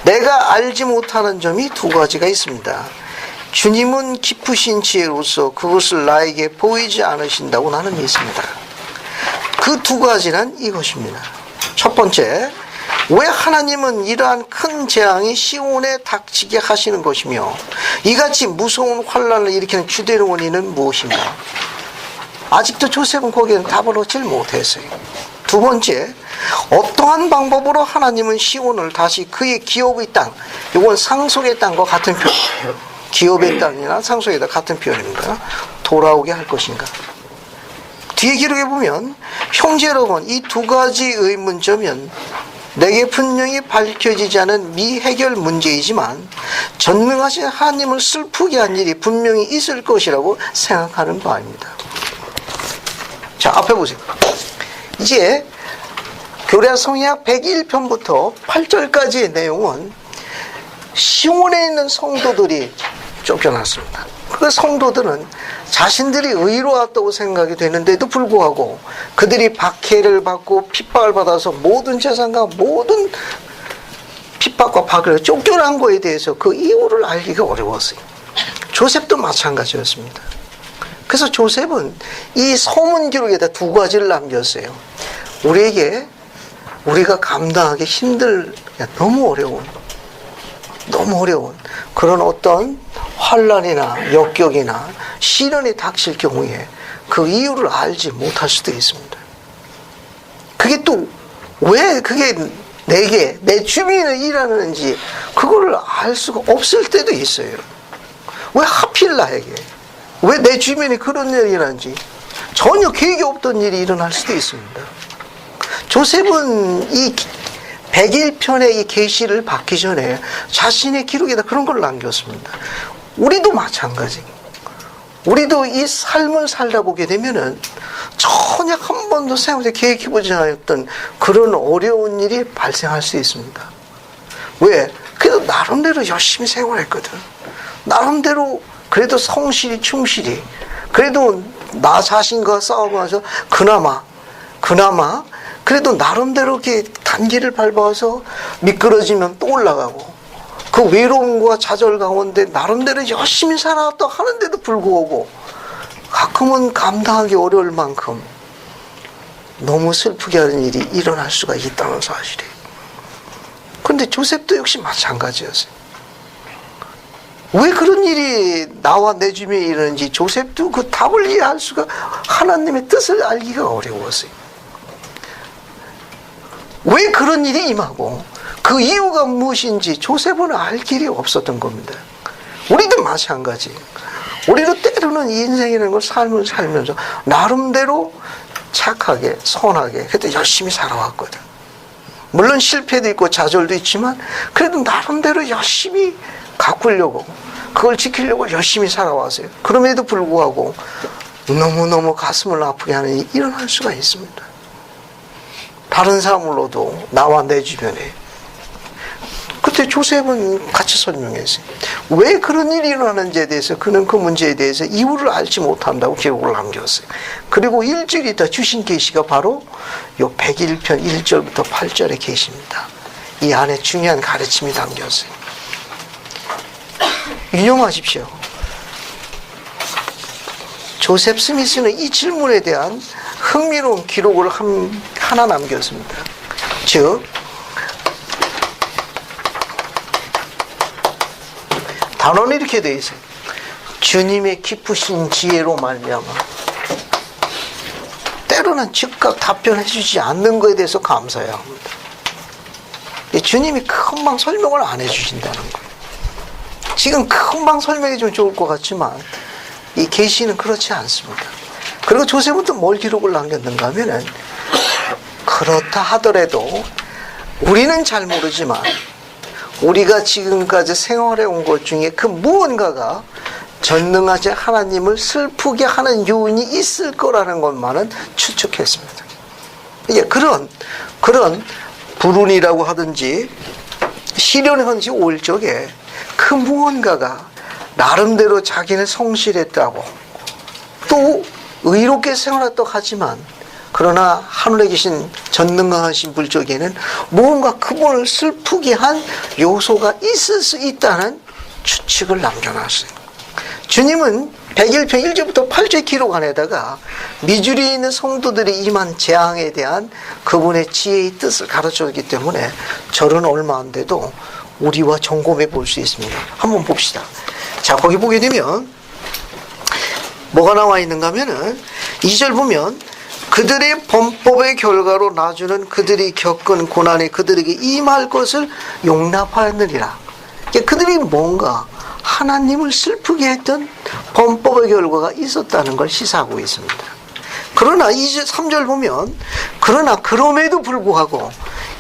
내가 알지 못하는 점이 두 가지가 있습니다. 주님은 깊으신 지혜로서 그것을 나에게 보이지 않으신다고 나는 믿습니다. 그 두 가지는 이것입니다. 첫 번째, 왜 하나님은 이러한 큰 재앙이 시온에 닥치게 하시는 것이며 이같이 무서운 환난을 일으키는 주된 원인은 무엇인가? 아직도 조셉은 거기에는 답을 얻지 못했어요. 두 번째, 어떠한 방법으로 하나님은 시온을 다시 그의 기업의 땅, 이건 상속의 땅과 같은 표현, 기업의 땅이나 상속의 땅 같은 표현입니다. 돌아오게 할 것인가? 뒤에 기록에 보면 형제 여러분, 이 두 가지 의문점은 내게 분명히 밝혀지지 않은 미해결 문제이지만 전능하신 하나님을 슬프게 한 일이 분명히 있을 것이라고 생각하는 바입니다. 자, 앞에 보세요. 이제 교례 성약 101편부터 8절까지의 내용은 시온에 있는 성도들이 쫓겨났습니다. 그 성도들은 자신들이 의로웠다고 생각이 되는데도 불구하고 그들이 박해를 받고 핍박을 받아서 모든 재산과 모든 핍박과 박해를 쫓겨난 거에 대해서 그 이유를 알기가 어려웠어요. 조셉도 마찬가지였습니다. 그래서 조셉은 이 서문 기록에다 두 가지를 남겼어요. 우리가 감당하기 너무 어려운 그런 어떤 환난이나 역경이나 시련이 닥칠 경우에 그 이유를 알지 못할 수도 있습니다. 그게 또 왜 그게 내 주민을 일하는지 그거를 알 수가 없을 때도 있어요. 왜 하필 나에게? 왜 내 주민이 그런 일이 일어나는지 전혀 계획이 없던 일이 일어날 수도 있습니다. 조셉은 이 101편의 이 계시를 받기 전에 자신의 기록에다 그런 걸 남겼습니다. 우리도 마찬가지. 우리도 이 삶을 살다 보게 되면은 전혀 한 번도 생각해 계획해보지 않았던 그런 어려운 일이 발생할 수 있습니다. 왜? 그래도 나름대로 열심히 생활했거든. 나름대로 그래도 성실히 충실히 그래도 나 자신과 싸우면서 그나마 그래도 나름대로 이렇게 단계를 밟아서 미끄러지면 또 올라가고 그 외로움과 좌절 가운데 나름대로 열심히 살아왔다 하는데도 불구하고 가끔은 감당하기 어려울 만큼 너무 슬프게 하는 일이 일어날 수가 있다는 사실이에요. 그런데 조셉도 역시 마찬가지였어요. 왜 그런 일이 나와 내 주변에 일어나는지 조셉도 그 답을 이해할 수가 하나님의 뜻을 알기가 어려웠어요. 왜 그런 일이 임하고 그 이유가 무엇인지 조셉은 알 길이 없었던 겁니다. 우리도 마찬가지예요. 우리도 때로는 이 인생이라는 걸 삶을 살면서 나름대로 착하게 선하게 그래도 열심히 살아왔거든. 물론 실패도 있고 좌절도 있지만 그래도 나름대로 열심히 가꾸려고 그걸 지키려고 열심히 살아왔어요. 그럼에도 불구하고 너무너무 가슴을 아프게 하는 일이 일어날 수가 있습니다. 다른 사람으로도 나와 내 주변에. 그때 조셉은 같이 설명했어요. 왜 그런 일이 일어나는지에 대해서 그는 그 문제에 대해서 이유를 알지 못한다고 기록을 남겼어요. 그리고 일주일 있다 주신 계시가 바로 요 101편 1절부터 8절의 계시입니다. 이 안에 중요한 가르침이 담겼어요. 유념하십시오. 조셉 스미스는 이 질문에 대한 흥미로운 기록을 하나 남겼습니다. 즉 단어는 이렇게 되어 있어요. 주님의 깊으신 지혜로 말미암아. 때로는 즉각 답변해 주지 않는 것에 대해서 감사해야 합니다. 주님이 금방 설명을 안 해주신다는 거예요. 지금 금방 설명해 주면 좋을 것 같지만 이 계시는 그렇지 않습니다. 그리고 조셉은 또 뭘 기록을 남겼는가 하면은 그렇다 하더라도 우리는 잘 모르지만 우리가 지금까지 생활해 온 것 중에 그 무언가가 전능하신 하나님을 슬프게 하는 요인이 있을 거라는 것만은 추측했습니다. 이게 그런 불운이라고 하든지 시련하든지 올 적에 그 무언가가 나름대로 자기는 성실했다고 또 의롭게 생활했다고 하지만 그러나 하늘에 계신 전능하신 불적에는 무언가 그분을 슬프게 한 요소가 있을 수 있다는 추측을 남겨놨어요. 주님은 101편 1절부터 8절 기록 안에다가 미주리에 있는 성도들이 임한 재앙에 대한 그분의 지혜의 뜻을 가르쳐줬기 때문에 절은 얼마 안 돼도 우리와 점검해 볼 수 있습니다. 한번 봅시다. 자, 거기 보게 되면 뭐가 나와 있는가 하면은 2절 보면 그들의 범법의 결과로 나주는 그들이 겪은 고난에 그들에게 임할 것을 용납하였느니라. 그들이 뭔가 하나님을 슬프게 했던 범법의 결과가 있었다는 걸 시사하고 있습니다. 그러나 3절 보면 그러나 그럼에도 불구하고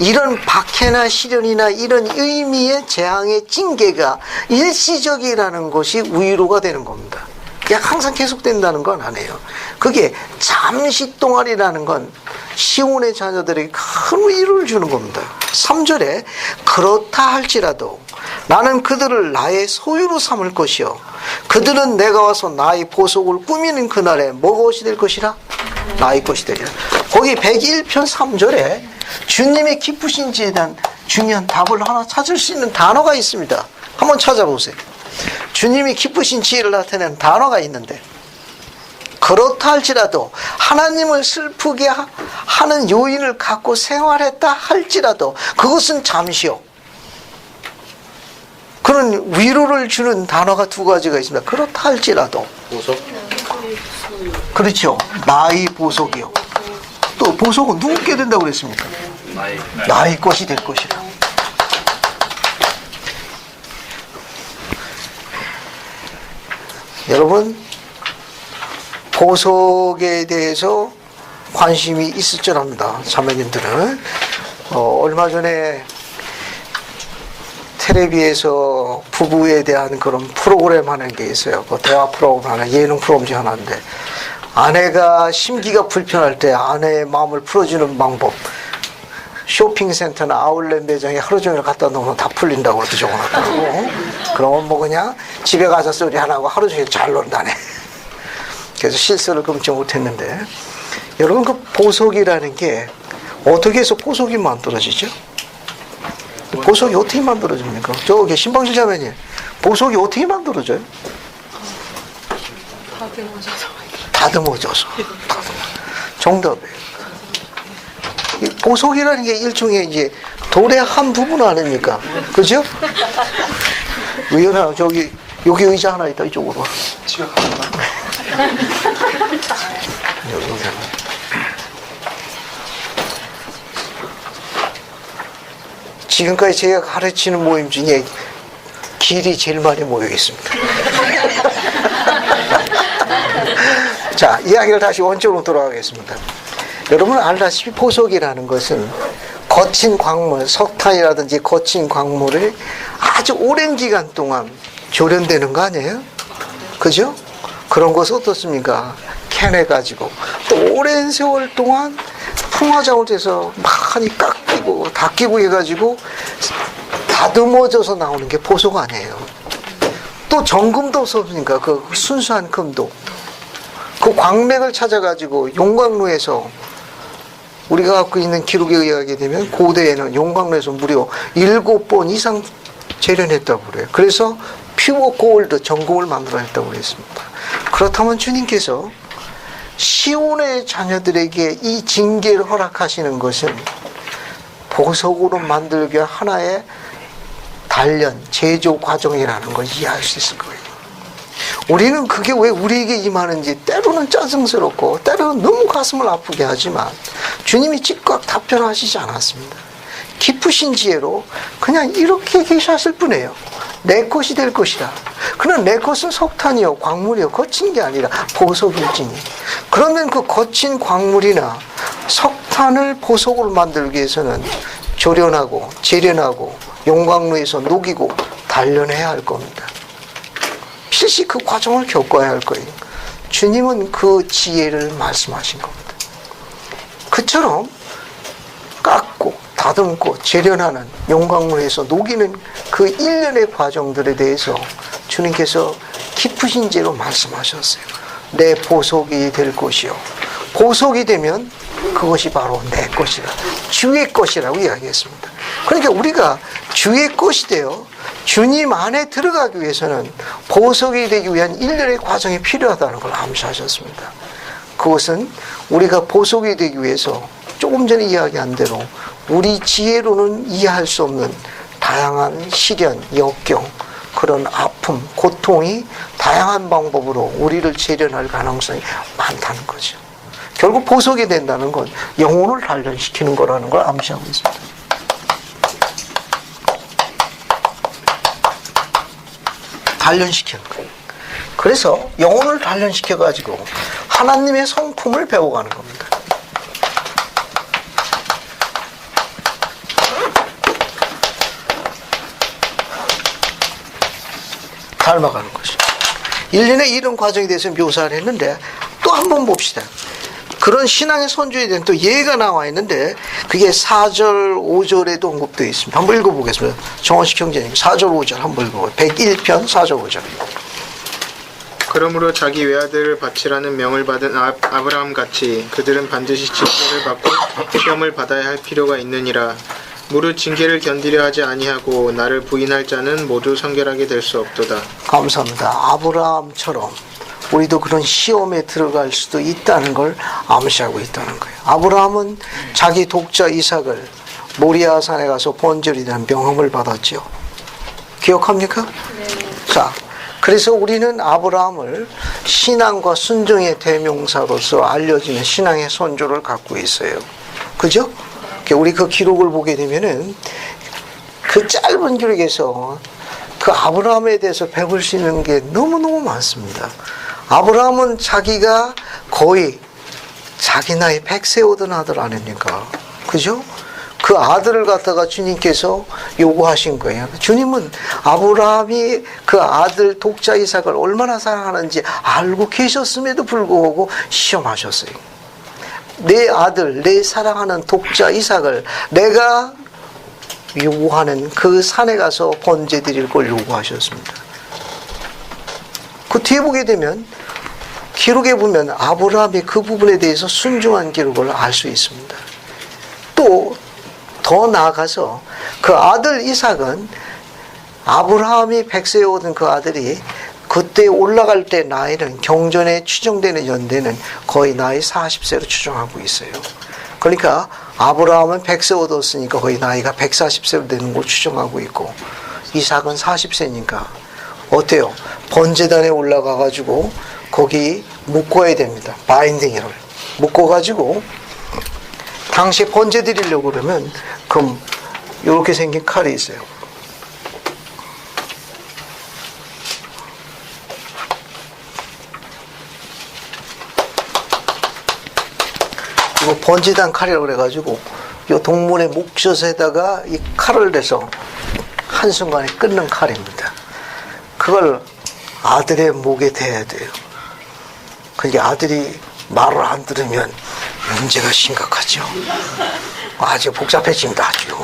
이런 박해나 시련이나 이런 의미의 재앙의 징계가 일시적이라는 것이 위로가 되는 겁니다. 항상 계속된다는 건 아니에요. 그게 잠시 동안이라는 건 시온의 자녀들에게 큰 위로를 주는 겁니다. 3절에 그렇다 할지라도 나는 그들을 나의 소유로 삼을 것이요 그들은 내가 와서 나의 보석을 꾸미는 그날에 무엇이 될 것이라? 나의 것이 되리라. 거기 101편 3절에 주님의 깊으신 지에 대한 중요한 답을 하나 찾을 수 있는 단어가 있습니다. 한번 찾아보세요. 주님이 깊으신 지혜를 나타내는 단어가 있는데 그렇다 할지라도 하나님을 슬프게 하는 요인을 갖고 생활했다 할지라도 그것은 잠시요. 그런 위로를 주는 단어가 두 가지가 있습니다. 그렇다 할지라도 보석? 그렇죠. 나의 보석이요. 또 보석은 누구께 된다고 그랬습니까? 나의 것이 될 것이라. 여러분 보석에 대해서 관심이 있을 줄 압니다. 자매님들은 얼마 전에 텔레비에서 부부에 대한 그런 프로그램 하는 게 있어요. 그 대화 프로그램 하나, 예능 프로그램 중 하나인데 아내가 심기가 불편할 때 아내의 마음을 풀어주는 방법 쇼핑센터나 아울렛 매장에 하루 종일 갖다 놓으면 다 풀린다고 그렇게 적어놨다고. 그러면 뭐 그냥 집에 가서 소리 하나 하고 하루 종일 잘 논다네. 그래서 실수를 금치 못했는데, 여러분 그 보석이라는 게 어떻게 해서 보석이 만들어지죠? 보석이 어떻게 만들어집니까? 저기 신방실 자매님, 보석이 어떻게 만들어져요? 다듬어져서. 정답이에요. 이 보석이라는 게 일종의 이제 돌의 한 부분 아닙니까? 그죠? 의연아, 여기 의자 하나 있다. 이쪽으로 와. 집에 가는 여기. 지금까지 제가 가르치는 모임 중에 길이 제일 많이 모여 있습니다. 자, 이야기를 다시 원점으로 돌아가겠습니다. 여러분 알다시피 보석이라는 것은 거친 광물, 석탄이라든지 거친 광물을 아주 오랜 기간 동안 조련되는 거 아니에요? 그죠? 그런 것은 어떻습니까? 캐내가지고 또 오랜 세월 동안 풍화작을 해서 많이 깎이고 닦이고 해가지고 다듬어져서 나오는 게 보석 아니에요. 또 정금도 없으니까 그 순수한 금도 그 광맥을 찾아가지고 용광로에서 우리가 갖고 있는 기록에 의하게 되면 고대에는 용광로에서 무려 7번 이상 재련했다고 그래요. 그래서 퓨어 골드, 정금을 만들어냈다고 그랬습니다. 그렇다면 주님께서 시온의 자녀들에게 이 징계를 허락하시는 것은 보석으로 만들기 하나의 단련, 제조 과정이라는 걸 이해할 수 있을 거예요. 우리는 그게 왜 우리에게 임하는지 때로는 짜증스럽고 때로는 너무 가슴을 아프게 하지만 주님이 즉각 답변하시지 않았습니다. 깊으신 지혜로 그냥 이렇게 얘기하실 뿐이에요. 내 것이 될 것이다. 그러나 내 것은 석탄이요 광물이요 거친 게 아니라 보석일지니. 그러면 그 거친 광물이나 석탄을 보석으로 만들기 위해서는 조련하고 재련하고 용광로에서 녹이고 단련해야 할 겁니다. 필시 그 과정을 겪어야 할 거예요. 주님은 그 지혜를 말씀하신 겁니다. 그처럼 깎고 다듬고 재련하는 용광로에서 녹이는 그 일련의 과정들에 대해서 주님께서 깊으신 지혜로 말씀하셨어요. 내 보석이 될 것이요. 보석이 되면 그것이 바로 내 것이다. 주의 것이라고 이야기했습니다. 그러니까 우리가 주의 것이 되어 주님 안에 들어가기 위해서는 보석이 되기 위한 일련의 과정이 필요하다는 걸 암시하셨습니다. 그것은 우리가 보석이 되기 위해서 조금 전에 이야기한 대로 우리 지혜로는 이해할 수 없는 다양한 시련, 역경, 그런 아픔, 고통이 다양한 방법으로 우리를 재련할 가능성이 많다는 거죠. 결국 보석이 된다는 건 영혼을 단련시키는 거라는 걸 암시하고 있습니다. 단련시키는 거예요. 그래서 영혼을 단련시켜가지고 하나님의 성품을 배워가는 겁니다. 닮아가는 것이죠. 일련의 이런 과정에 대해서 묘사를 했는데 또 한 번 봅시다. 그런 신앙의 선조에 대한 또 예가 나와 있는데 그게 4절, 5절에도 언급되어 있습니다. 한번 읽어보겠습니다. 정원식 형제님 4절, 5절 한번 읽어보세요. 101편 4절, 5절. 그러므로 자기 외아들을 바치라는 명을 받은 아브라함 같이 그들은 반드시 징계를 받고 시험을 받아야 할 필요가 있느니라. 무릇 징계를 견디려 하지 아니하고 나를 부인할 자는 모두 성결하게 될 수 없도다. 감사합니다. 아브라함처럼 우리도 그런 시험에 들어갈 수도 있다는 걸 암시하고 있다는 거예요. 아브라함은 자기 독자 이삭을 모리아 산에 가서 번절이라는 명함을 받았죠. 기억합니까? 네. 자, 그래서 우리는 아브라함을 신앙과 순종의 대명사로서 알려지는 신앙의 선조를 갖고 있어요. 그죠? 우리 그 기록을 보게 되면은 그 짧은 기록에서 그 아브라함에 대해서 배울 수 있는 게 너무너무 많습니다. 아브라함은 자기가 거의 자기 나이 100세 오던 아들 아닙니까? 그죠? 그 아들을 갖다가 주님께서 요구하신 거예요. 주님은 아브라함이 그 아들 독자 이삭을 얼마나 사랑하는지 알고 계셨음에도 불구하고 시험하셨어요. 내 아들, 내 사랑하는 독자 이삭을 내가 요구하는 그 산에 가서 번제 드릴 걸 요구하셨습니다. 그 뒤에 보게 되면 기록에 보면 아브라함이 그 부분에 대해서 순종한 기록을 알 수 있습니다. 또 더 나아가서 그 아들 이삭은 아브라함이 100세에 오던 그 아들이 그때 올라갈 때 나이는 경전에 추정되는 연대는 거의 나이 40세로 추정하고 있어요. 그러니까 아브라함은 100세 얻었으니까 거의 나이가 140세로 되는 걸 추정하고 있고, 이삭은 40세니까 어때요? 번제단에 올라가 가지고 거기 묶어야 됩니다. 바인딩을 묶어 가지고 당시에 번제 드리려고 그러면 그럼 이렇게 생긴 칼이 있어요. 이거 번제단 칼이라고 그래가지고 이 동물의 목젖에다가 이 칼을 대서 한순간에 끊는 칼입니다. 그걸 아들의 목에 대야 돼요. 그러니까 아들이 말을 안 들으면 문제가 심각하죠. 아주 복잡해집니다. 아주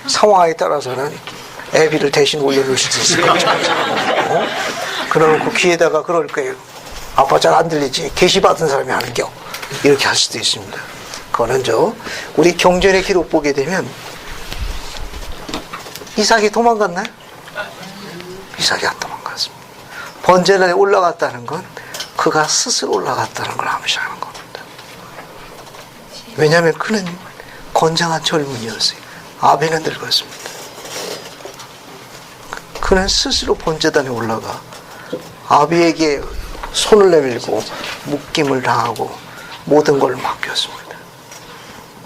상황에 따라서는 애비를 대신 올려놓을 수도 있을 거예요. 그러고 귀에다가 그럴 거예요. 아빠 잘 안 들리지? 계시 받은 사람이 하는 겨. 이렇게 할 수도 있습니다. 그거는 우리 경전의 기록 보게 되면 이삭이 도망갔나요? 이삭이 안 도망갔습니다. 번제단에 올라갔다는 건 그가 스스로 올라갔다는 걸 암시하는 겁니다. 왜냐하면 그는 건장한 젊은이였어요. 아벨은 늙었습니다. 그는 스스로 번제단에 올라가 아비에게 손을 내밀고 묶임을 당하고 모든 걸 맡겼습니다.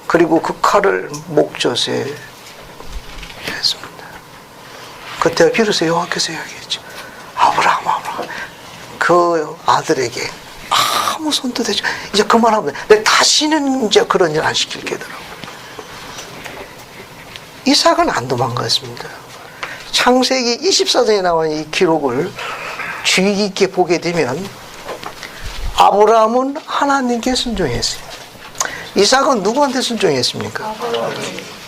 그리고 그 칼을 목젖에 했습니다. 그때 비로소 여호와께서 이야기했죠. 아브라함 그 아들에게 아무 손도 대지 이제 그만하면 내 다시는 이제 그런 일 안 시킬 게더라고. 이삭은 안 도망갔습니다. 창세기 24장에 나와 이 기록을 주의 깊게 보게 되면 아브라함은 하나님께 순종했어요. 이삭은 누구한테 순종했습니까?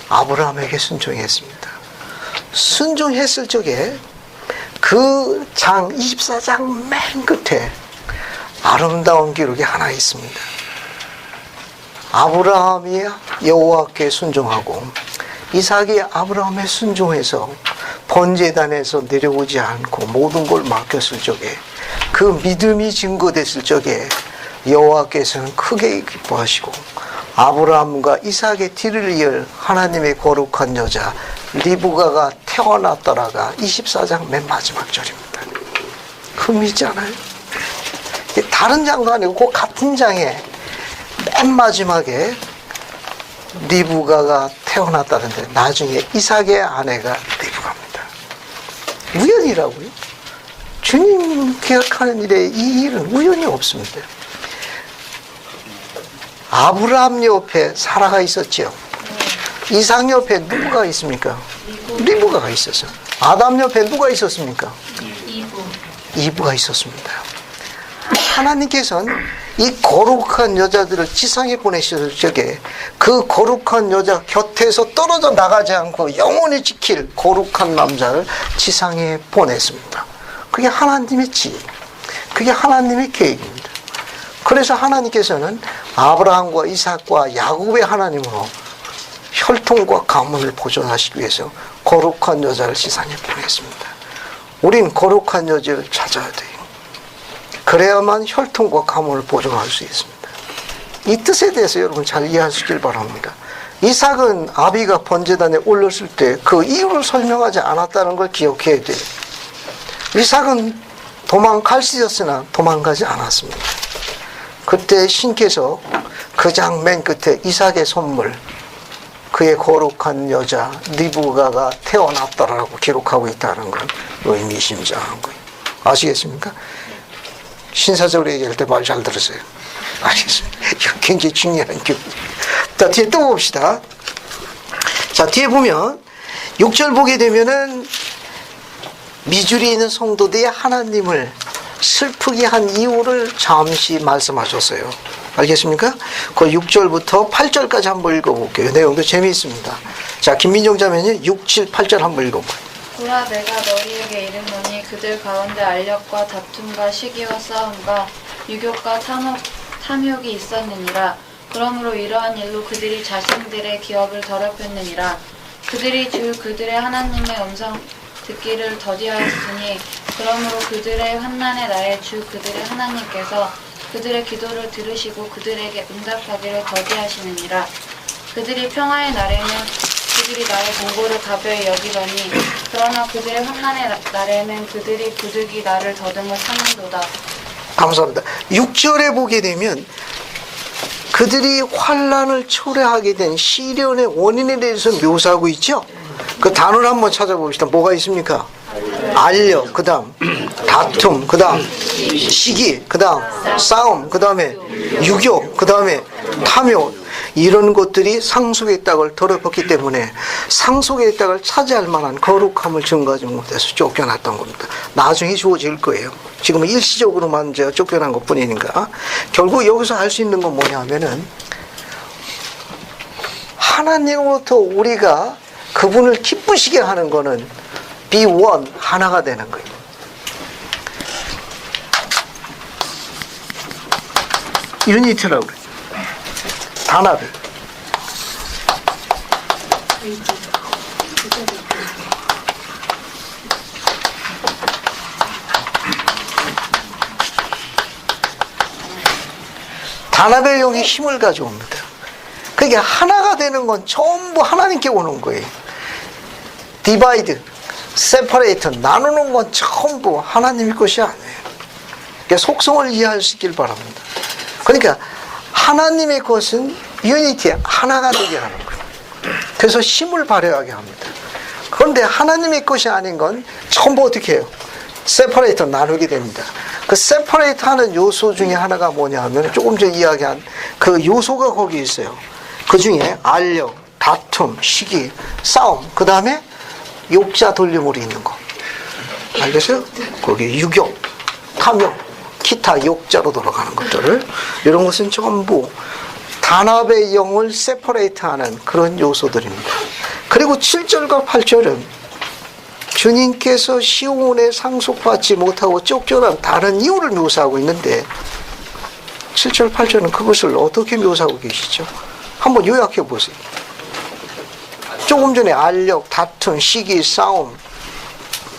아브라함에게 순종했습니다. 순종했을 적에 그 장 24장 맨 끝에 아름다운 기록이 하나 있습니다. 아브라함이 여호와께 순종하고 이삭이 아브라함에 순종해서 번제단에서 내려오지 않고 모든 걸 맡겼을 적에 그 믿음이 증거됐을 적에 여호와께서는 크게 기뻐하시고 아브라함과 이삭의 뒤를 이을 하나님의 거룩한 여자 리브가가 태어났더라가 24장 맨 마지막 절입니다. 흥미있지 않아요? 다른 장도 아니고 그 같은 장에 맨 마지막에 리브가가 태어났다는데 나중에 이삭의 아내가 리브가입니다. 우연이라고요? 주님 기억하는 일에 이 일은 우연이 없습니다. 아브라함 옆에 사라가 있었죠. 이삭 옆에 누구가 있습니까? 리브가가 있었어요. 아담 옆에 누가 있었습니까? 이브가 있었습니다. 하나님께서는 이 거룩한 여자들을 지상에 보내셨을 적에 그 거룩한 여자 곁에서 떨어져 나가지 않고 영원히 지킬 거룩한 남자를 지상에 보냈습니다. 그게 하나님의 지혜, 그게 하나님의 계획입니다. 그래서 하나님께서는 아브라함과 이삭과 야곱의 하나님으로 혈통과 가문을 보존하시기 위해서 거룩한 여자를 지상에 보냈습니다. 우린 거룩한 여자를 찾아야 돼요. 그래야만 혈통과 가문을 보존할 수 있습니다. 이 뜻에 대해서 여러분 잘 이해하시길 바랍니다. 이삭은 아비가 번제단에 올렸을 때 그 이유를 설명하지 않았다는 걸 기억해야 돼요. 이삭은 도망갈 수 있었으나 도망가지 않았습니다. 그때 신께서 그 장 맨 끝에 이삭의 선물, 그의 거룩한 여자 리브가가 태어났다라고 기록하고 있다는 건 의미심장한 거예요. 아시겠습니까? 신사적으로 얘기할 때 말 잘 들으세요. 알겠습니다. 이거 굉장히 중요한 교훈. 자, 뒤에 또 봅시다. 자, 뒤에 보면 6절 보게 되면은 미주리에 있는 성도들이 하나님을 슬프게 한 이유를 잠시 말씀하셨어요. 알겠습니까? 그 6절부터 8절까지 한번 읽어볼게요. 내용도 재미있습니다. 자, 김민정 자매님 6, 7, 8절 한번 읽어봐요. 보라 내가 너희에게 이르노니 그들 가운데 알력과 다툼과 시기와 싸움과 유교과 탐욕이 있었느니라. 그러므로 이러한 일로 그들이 자신들의 기업을 더럽혔느니라. 그들이 주 그들의 하나님의 음성 듣기를 더디하였으니 그러므로 그들의 환난의 날에 주 그들의 하나님께서 그들의 기도를 들으시고 그들에게 응답하기를 더디하시느니라. 그들이 평화의 날에는 그들이 나의 공고를 가벼이 여기더니 그러나 그들의 환난의 날에는 그들이 부득이 나를 더듬어 참는도다. 감사합니다. 6절에 보게 되면 그들이 환난을 초래하게 된 시련의 원인에 대해서 묘사하고 있죠. 그 단어를 한번 찾아봅시다. 뭐가 있습니까? 알력, 그 다음 다툼, 그 다음 시기, 그 다음 싸움, 그 다음에 유교, 그 다음에 탐욕, 이런 것들이 상속의 땅을 더럽혔기 때문에 상속의 땅을 차지할 만한 거룩함을 증거하지 못해서 쫓겨났던 겁니다. 나중에 주어질 거예요. 지금은 일시적으로만 쫓겨난 것 뿐이니까. 결국 여기서 알 수 있는 건 뭐냐 하면은 하나님으로부터 우리가 그분을 기쁘시게 하는 거는 be one, 하나가 되는 거예요. 유니티라고 그래요. 단합이. 단합의 영이 힘을 가져옵니다. 그게 하나가 되는 건 전부 하나님께 오는 거예요. 디바이드, 세퍼레이트, 나누는 건 전부 하나님의 것이 아니에요. 그러니까 속성을 이해할 수 있길 바랍니다. 그러니까 하나님의 것은 유니티, 하나가 되게 하는 거예요. 그래서 힘을 발휘하게 합니다. 그런데 하나님의 것이 아닌 건 전부 어떻게 해요? 세퍼레이트, 나누게 됩니다. 그 세퍼레이트 하는 요소 중에 하나가 뭐냐 하면 조금 전에 이야기한 그 요소가 거기 있어요. 그 중에 알력, 다툼, 시기, 싸움, 그 다음에 욕자 돌림으로 있는 거. 알겠어요? 거기 유교, 탐욕, 기타 욕자로 돌아가는 것들을, 이런 것은 전부 단합의 영을 세퍼레이트하는 그런 요소들입니다. 그리고 7절과 8절은 주님께서 시온에 상속받지 못하고 쫓겨난 다른 이유를 묘사하고 있는데 7절, 8절은 그것을 어떻게 묘사하고 계시죠? 한번 요약해 보세요. 조금 전에 알력, 다툼, 시기, 싸움,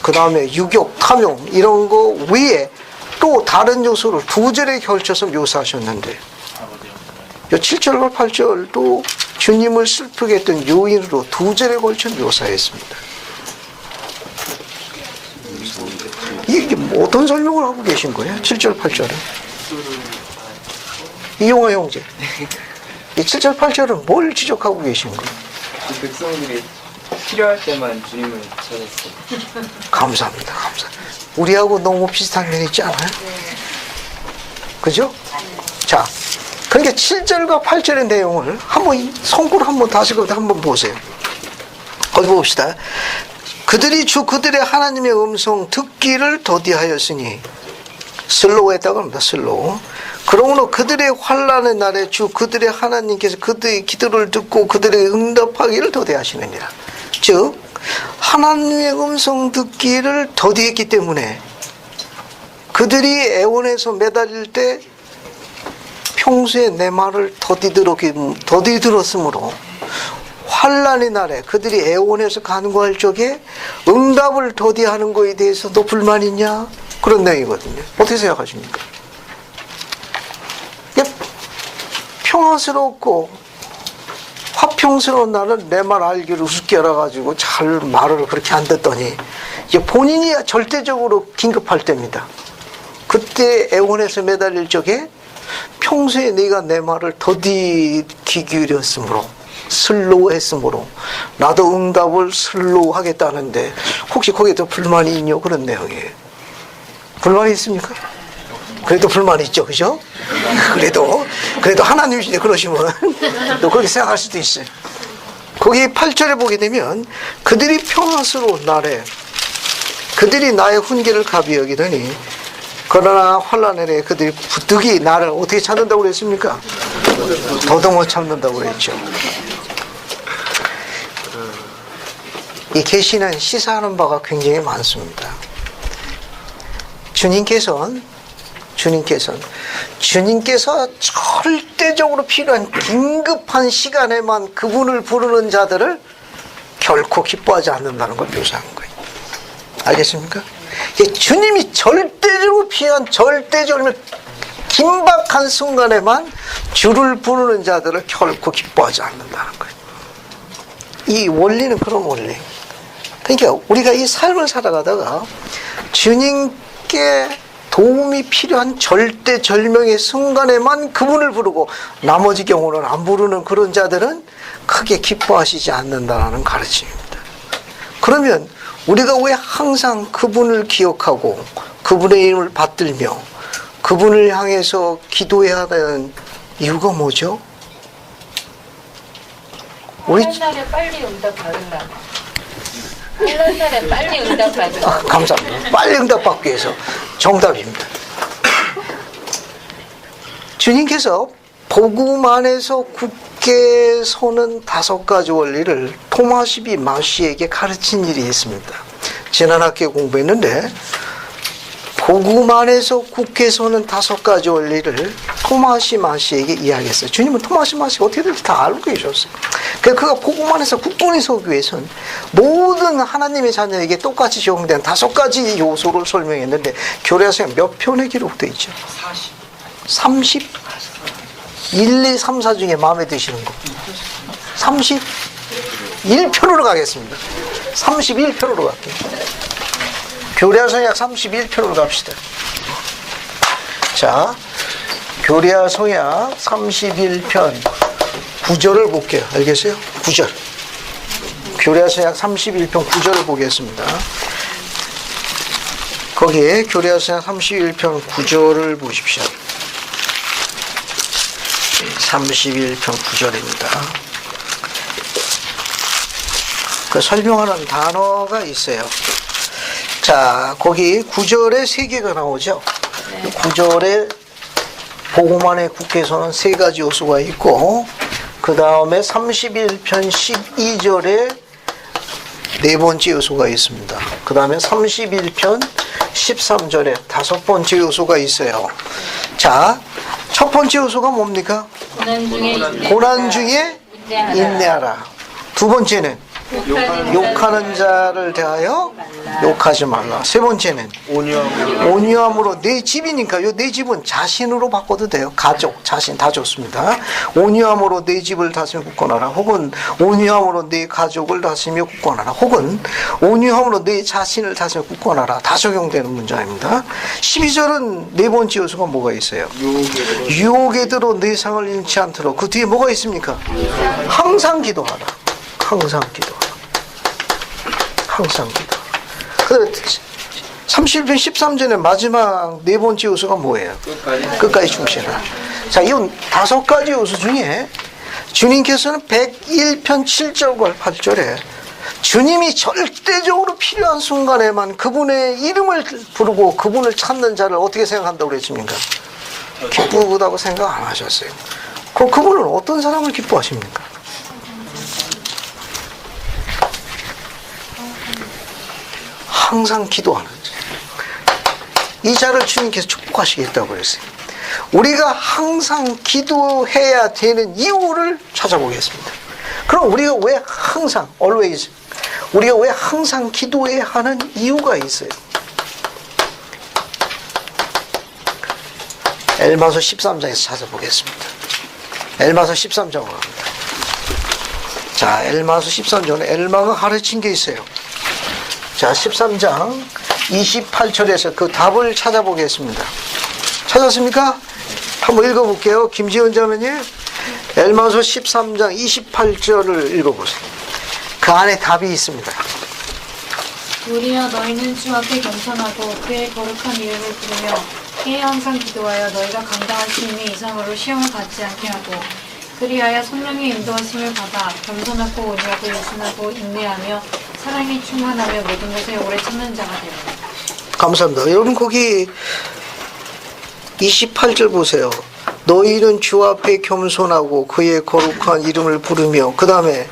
그 다음에 유격, 탐욕 이런 거 위에 또 다른 요소를 두 절에 걸쳐서 묘사하셨는데 이 7절과 8절도 주님을 슬프게 했던 요인으로 두 절에 걸쳐 묘사했습니다. 이게 어떤 설명을 하고 계신 거예요? 7절, 8절은? 이용화 형제. 이 7절, 8절은 뭘 지적하고 계신 거예요? 백성들이 필요할 때만 주님을 찾았어요. 감사합니다. 감사합니다. 우리하고 너무 비슷한 면이 있지 않아요? 그죠? 자, 그러니까 7절과 8절의 내용을 한번 성구를 한번 다시 한번 보세요. 어디 봅시다. 그들이 주 그들의 하나님의 음성 듣기를 더디하였으니 슬로우 했다고 합니다. 슬로우. 그러므로 그들의 환난의 날에 주 그들의 하나님께서 그들의 기도를 듣고 그들의 응답하기를 더디하시느니라. 즉 하나님의 음성 듣기를 더디했기 때문에 그들이 애원해서 매달릴 때 평소에 내 말을 더디 들었으므로 환난의 날에 그들이 애원해서 간구할 적에 응답을 더디하는 거에 대해서 너 불만 있냐? 그런 내용이거든요. 어떻게 생각하십니까? 평화스럽고 화평스러운 날은 내 말 알기를 우습게 알아가지고 잘 말을 그렇게 안 듣더니 이제 본인이 절대적으로 긴급할 때입니다. 그때 애원해서 매달릴 적에 평소에 네가 내 말을 더디 귀 기울였으므로 슬로우 했으므로 나도 응답을 슬로우 하겠다는데 혹시 거기에 더 불만이 있냐 그런 내용이에요. 불만이 있습니까? 그래도 불만이 있죠, 그죠? 그래도 하나님이신데 그러시면 또 그렇게 생각할 수도 있어요. 거기 8절에 보게 되면 그들이 평화스러운 날에 그들이 나의 훈계를 가벼이 여기더니 그러나 환난에 대해 그들이 부득이 나를 어떻게 찾는다고 그랬습니까? 더더욱 찾는다고 그랬죠. 이 계시는 시사하는 바가 굉장히 많습니다. 주님께서 절대적으로 필요한 긴급한 시간에만 그분을 부르는 자들을 결코 기뻐하지 않는다는 걸 묘사한 거예요. 알겠습니까? 주님이 절대적으로 필요한 절대적으로 긴박한 순간에만 주를 부르는 자들을 결코 기뻐하지 않는다는 거예요. 이 원리는 그런 원리. 그러니까 우리가 이 삶을 살아가다가 주님께 도움이 필요한 절대절명의 순간에만 그분을 부르고 나머지 경우는 안 부르는 그런 자들은 크게 기뻐하시지 않는다는 가르침입니다. 그러면 우리가 왜 항상 그분을 기억하고 그분의 이름을 받들며 그분을 향해서 기도해야 하는 이유가 뭐죠? 우리 날에 빨리 응답 받으려고. 날에 빨리 응답 받으려고. 감사합니다. 빨리 응답받기 위해서 정답입니다. 주님께서 복음 안에서 굳게 서는 5가지 원리를 토마시비 마시에게 가르친 일이 있습니다. 지난 학기에 공부했는데 복음 안에서 굳게 서는 5가지 원리를 토마시 마시에게 이야기했어요. 주님은 토마시 마시가 어떻게 될지 다 알고 계셨어요. 그가 복음 안에서 굳건히 서기 위해서는 모든 하나님의 자녀에게 똑같이 적용된 5가지 요소를 설명했는데 교례서에 몇 편에 기록되어 있죠? 30? 1, 2, 3, 4 중에 마음에 드시는 거 31편으로 가겠습니다. 31편으로 갈게요. 교례서약 31편으로 갑시다. 자, 교례서약 31편 9절을 볼게요. 알겠어요? 9절. 교례서약 31편 9절을 보겠습니다. 거기에 교례서약 31편 9절을 보십시오. 31편 9절입니다. 그 설명하는 단어가 있어요. 자, 거기 9절에 3개가 나오죠. 9절에 복음 안에 국회에서는 3가지 요소가 있고 그 다음에 31편 12절에 4번째 요소가 있습니다. 그 다음에 31편 13절에 5번째 요소가 있어요. 자, 첫 번째 요소가 뭡니까? 고난 중에 인내하라. 두 번째는 욕하는 자를 대하여 욕하지 말라. 세 번째는 온유함으로 내 집이니까 요 내 집은 자신으로 바꿔도 돼요. 가족, 자신 다 좋습니다. 온유함으로 내 집을 다스리며 굳건하라. 혹은 온유함으로 내 가족을 다스리며 굳건하라. 혹은 온유함으로 내 자신을 다스리며 굳건하라. 다 적용되는 문장입니다. 12절은 네 번째 요소가 뭐가 있어요? 유혹에 들어 내 상을 잃지 않도록. 그 뒤에 뭐가 있습니까? 항상 기도하라. 항상 기도하라. 항상 기도하라. 31편 13절의 마지막 네 번째 요소가 뭐예요? 끝까지 충실하라. 자, 이 5가지 요소 중에 주님께서는 101편 7절과 8절에 주님이 절대적으로 필요한 순간에만 그분의 이름을 부르고 그분을 찾는 자를 어떻게 생각한다고 그랬습니까? 기쁘다고 생각 안 하셨어요. 그분은 어떤 사람을 기뻐하십니까? 항상 기도하는 자. 이 자를 주님께서 축복하시겠다고 그랬어요. 우리가 항상 기도해야 되는 이유를 찾아보겠습니다. 그럼 우리가 왜 항상 always 우리가 왜 항상 기도해야 하는 이유가 있어요. 엘마서 13장에서 찾아보겠습니다. 엘마서 13장으로 갑니다. 자, 엘마서 13장은 엘마가 가르친 게 있어요. 자, 13장 28절에서 그 답을 찾아보겠습니다. 찾았습니까? 한번 읽어볼게요. 김지은 자매님, 엘마서 13장 28절을 읽어보세요. 그 안에 답이 있습니다. 우리여 너희는 주 앞에 겸손하고 그의 거룩한 이름을 부르며 그의 항상 기도하여 너희가 감당하신 힘이 이상으로 시험을 받지 않게 하고 그리하여 성령의 인도하심을 받아 겸손하고 온유하고 유순하고 인내하며 사랑이 충만하며 모든 것에 오래 참는 자가 되리라. 감사합니다. 여러분 거기 28절 보세요. 너희는 주 앞에 겸손하고 그의 거룩한 이름을 부르며 그 다음에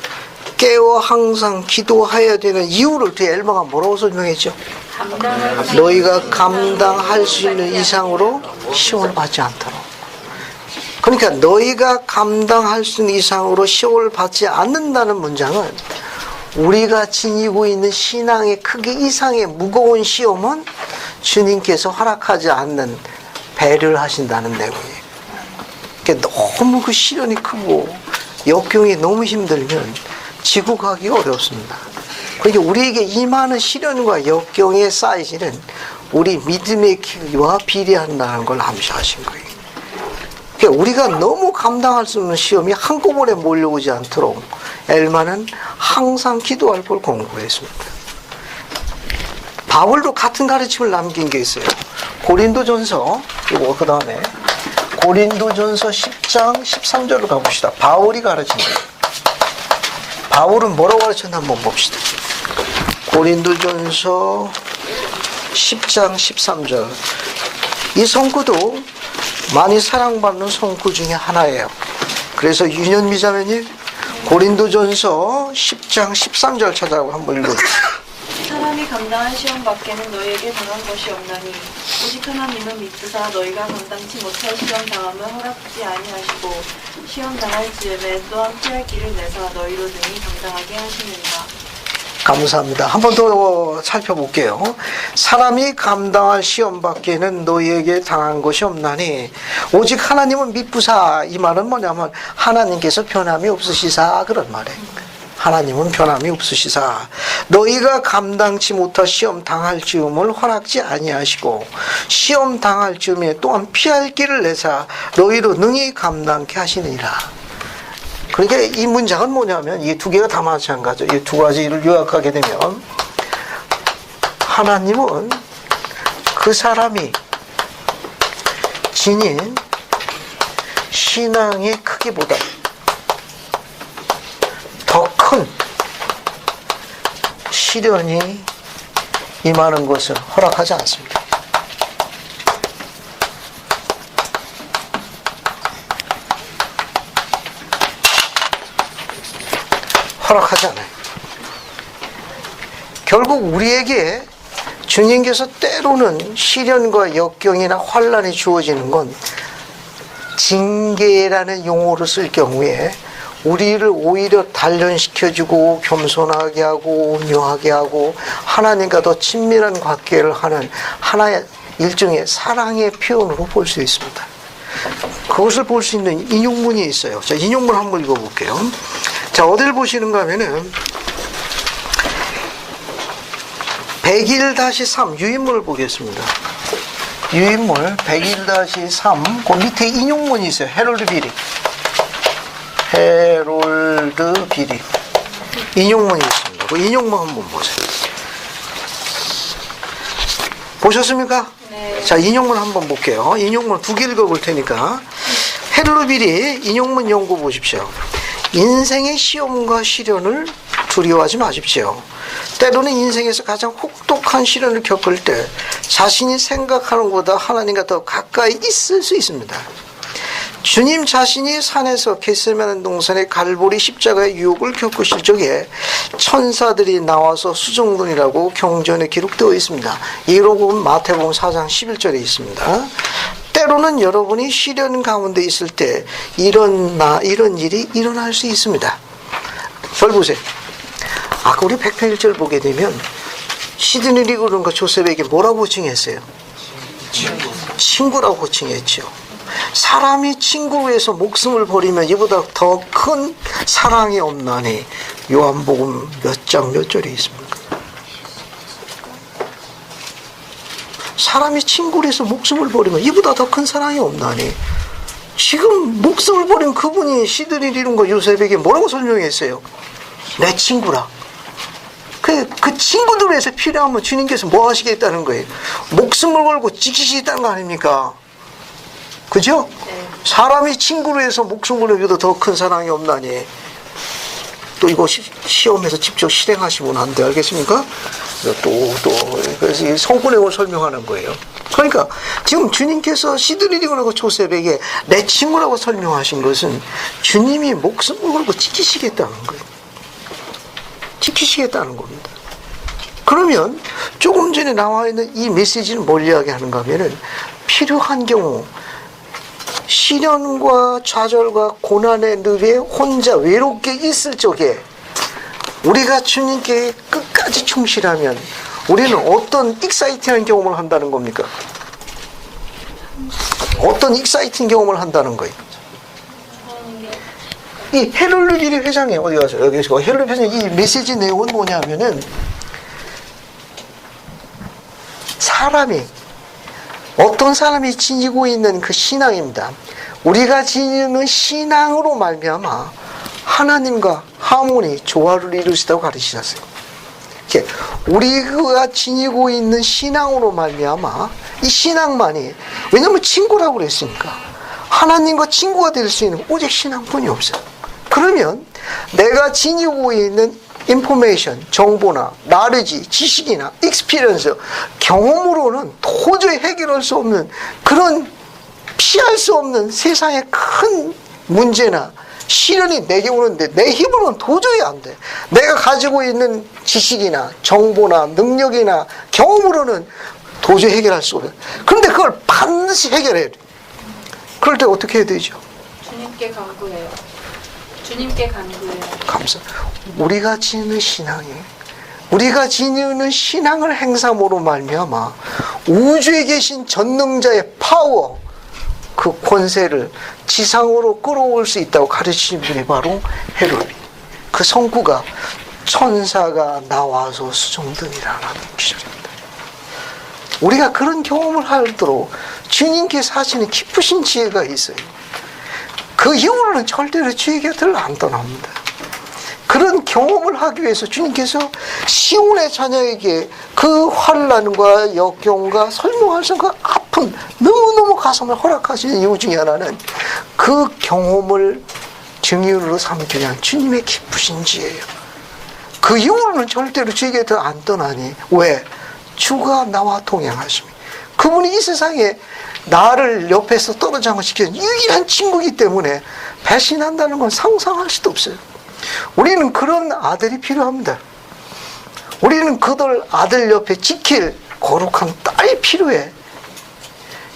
깨어 항상 기도해야 되는 이유를 뒤에 엘마가 뭐라고 설명했죠? 너희가 감당할 수 있는 이상으로 시험을 받지 않도록. 그러니까 너희가 감당할 수 있는 이상으로 시험을 받지 않는다는 문장은 우리가 지니고 있는 신앙의 크기 이상의 무거운 시험은 주님께서 허락하지 않는 배려를 하신다는 내용이에요. 그러니까 너무 그 시련이 크고 역경이 너무 힘들면 지고 가기 어렵습니다. 그러니까 우리에게 임하는 시련과 역경의 사이즈는 우리 믿음의 길이와 비례한다는 걸 암시하신 거예요. 그러니까 우리가 너무 감당할 수 없는 시험이 한꺼번에 몰려오지 않도록 엘마는 항상 기도할 걸 권고했습니다. 바울도 같은 가르침을 남긴 게 있어요. 고린도전서, 이거 그 다음에 고린도전서 10장 13절로 가봅시다. 바울이 가르친 거예요. 바울은 뭐라고 가르쳤나 한번 봅시다. 고린도전서 10장 13절. 이 성구도 많이 사랑받는 성구 중에 하나예요. 그래서 윤현미 자매님 고린도전서 10장 13절 찾아보고 한번 읽어주세요. 사람이 감당한 시험 밖에는 너희에게 당한 것이 없나니 오직 하나님은 믿으사 너희가 감당치 못할 시험 당함을 허락지 아니하시고 시험 당할 즈음에 또한 피할 길을 내사 너희로 능히 감당하게 하시느니라. 감사합니다. 한 번 더 살펴볼게요. 사람이 감당할 시험 밖에는 너희에게 당한 것이 없나니 오직 하나님은 믿부사. 이 말은 뭐냐면 하나님께서 변함이 없으시사 그런 말이에요. 하나님은 변함이 없으시사 너희가 감당치 못할 시험 당할 즈음을 허락지 아니하시고 시험 당할 즈음에 또한 피할 길을 내사 너희로 능히 감당케 하시느니라. 그러니까 이 문장은 뭐냐면 이 두 개가 다 마찬가지죠. 이 두 가지를 요약하게 되면 하나님은 그 사람이 지닌 신앙의 크기보다 더 큰 시련이 임하는 것을 허락하지 않습니다. 허락하지 않아요. 결국 우리에게 주님께서 때로는 시련과 역경이나 환난이 주어지는 건 징계라는 용어를 쓸 경우에 우리를 오히려 단련시켜주고 겸손하게 하고 온유하게 하고 하나님과 더 친밀한 관계를 하는 하나의 일종의 사랑의 표현으로 볼 수 있습니다. 그것을 볼 수 있는 인용문이 있어요. 자, 인용문 한번 읽어볼게요. 자, 어딜 보시는가 하면은 101-3 유인물을 보겠습니다. 유인물 101-3 그 밑에 인용문이 있어요. 헤롤드 비리. 헤롤드 비리. 인용문이 있습니다. 그 인용문 한번 보세요. 보셨습니까? 네. 자, 인용문 한번 볼게요. 인용문 두 개 읽어볼 테니까. 헤롤드 비리 인용문 연구 보십시오. 인생의 시험과 시련을 두려워하지 마십시오. 때로는 인생에서 가장 혹독한 시련을 겪을 때 자신이 생각하는 것보다 하나님과 더 가까이 있을 수 있습니다. 주님 자신이 산에서 겟세마네 동산의 갈보리 십자가의 유혹을 겪으실 적에 천사들이 나와서 수정론이라고 경전에 기록되어 있습니다. 이로는 마태복음 4장 11절에 있습니다. 때로는 여러분이 시련 가운데 있을 때 이런 일이 일어날 수 있습니다. 절 보세요. 아까 우리 101절 보게 되면 시드니 리그론과 조셉에게 뭐라고 호칭했어요? 친구라고 호칭했죠. 사람이 친구로 해서 목숨을 버리면 이보다 더 큰 사랑이 없나니 요한복음 몇 장 몇 절에 있습니까? 사람이 친구로 해서 목숨을 버리면 이보다 더 큰 사랑이 없나니 지금 목숨을 버린 그분이 시드니 리그론과 요셉에게 뭐라고 설명했어요? 내 친구라. 그 친구들 위해서 필요하면 주님께서 뭐 하시겠다는 거예요? 목숨을 걸고 지키시겠다는 거 아닙니까? 그죠? 네. 사람이 친구로 해서 목숨을 걸고도 더 큰 사랑이 없나니 또 이거 시험에서 직접 실행하시면 안 돼. 알겠습니까? 그래서 이 성군의 걸 설명하는 거예요. 그러니까 지금 주님께서 시드리라고 조셉에게 내 친구라고 설명하신 것은 주님이 목숨을 걸고 지키시겠다는 거예요. 지키시겠다는 겁니다. 그러면 조금 전에 나와 있는 이 메시지는 뭘 이야기하는가 하면은 필요한 경우 시련과 좌절과 고난의 늪에 혼자 외롭게 있을 적에 우리가 주님께 끝까지 충실하면 우리는 어떤 익사이팅한 경험을 한다는 겁니까? 어떤 익사이팅 경험을 한다는 거예요. 이 헤럴루비리 회장이 어디 가서 여기 계시고 헤럴루비 회장 이 메시지 내용은 뭐냐면은 어떤 사람이 지니고 있는 그 신앙입니다. 우리가 지니는 신앙으로 말미암아 하나님과 하모니 조화를 이루시다고 가르치셨어요. 우리가 지니고 있는 신앙으로 말미암아 이 신앙만이 왜냐하면 친구라고 그랬으니까 하나님과 친구가 될 수 있는 오직 신앙뿐이 없어요. 그러면 내가 지니고 있는 인포메이션, 정보나 나르지, 지식이나 익스피리언스, 경험으로는 도저히 해결할 수 없는 그런 피할 수 없는 세상의 큰 문제나 시련이 내게 오는데 내 힘으로는 도저히 안 돼. 내가 가지고 있는 지식이나 정보나 능력이나 경험으로는 도저히 해결할 수 없어요. 그런데 그걸 반드시 해결해야 돼. 그럴 때 어떻게 해야 되죠? 주님께 간구해요. 주님께 간구해요. 감사. 우리가 지니는 신앙이 우리가 지니는 신앙을 행함으로 말미암아 우주에 계신 전능자의 파워 그 권세를 지상으로 끌어올 수 있다고 가르치신 분이 바로 헤롯이. 그 성구가 천사가 나와서 수종드니라라는 기절입니다. 우리가 그런 경험을 하도록 주님께서 하시는 깊으신 지혜가 있어요. 그 이후로는 절대로 주의 곁을 안 떠납니다. 그런 경험을 하기 위해서 주님께서 시온의 자녀에게 그 환난과 역경과 설명할 수 없는 그 아픈 너무너무 가슴을 허락하시는 이유 중에 하나는 그 경험을 증인으로 삼기 위한 주님의 깊으신 지혜예요. 그 이후로는 절대로 주의 곁을 안 떠나니 왜? 주가 나와 동행하심이. 그분이 이 세상에 나를 옆에서 떨어져 시키는 유일한 친구이기 때문에 배신한다는 건 상상할 수도 없어요. 우리는 그런 아들이 필요합니다. 우리는 그들 아들 옆에 지킬 거룩한 딸이 필요해.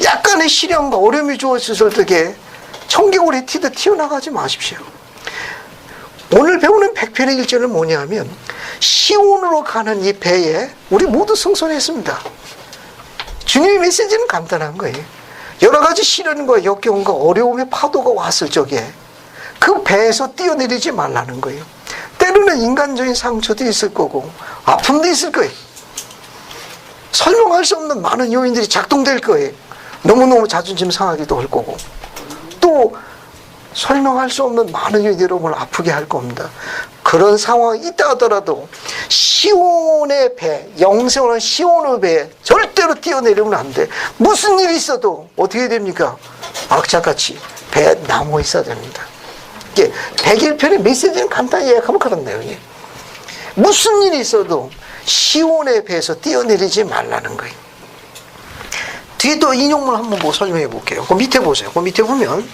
약간의 시련과 어려움이 주어졌을 때에 청개구리 튀듯 튀어나가지 마십시오. 오늘 배우는 100편의 1절은 뭐냐면 시온으로 가는 이 배에 우리 모두 승선했습니다. 주님의 메시지는 간단한 거예요. 여러 가지 시련과 역경과 어려움의 파도가 왔을 적에 그 배에서 뛰어내리지 말라는 거예요. 때로는 인간적인 상처도 있을 거고 아픔도 있을 거예요. 설명할 수 없는 많은 요인들이 작동될 거예요. 너무너무 자존심 상하기도 할 거고 또 설명할 수 없는 많은 요인들이 여러분을 아프게 할 겁니다. 그런 상황이 있다 하더라도 시온의 배, 영생하는 시온의 배에 절대로 뛰어내리면 안 돼. 무슨 일이 있어도 어떻게 됩니까? 악착같이 배에 남아 있어야 됩니다. 이게 101편의 메시지는 간단히 요약하면 그런 내용이에요. 무슨 일이 있어도 시온의 배에서 뛰어내리지 말라는 거예요. 뒤에 또 인용문 한번 설명해 볼게요. 그 밑에 보세요. 그 밑에 보면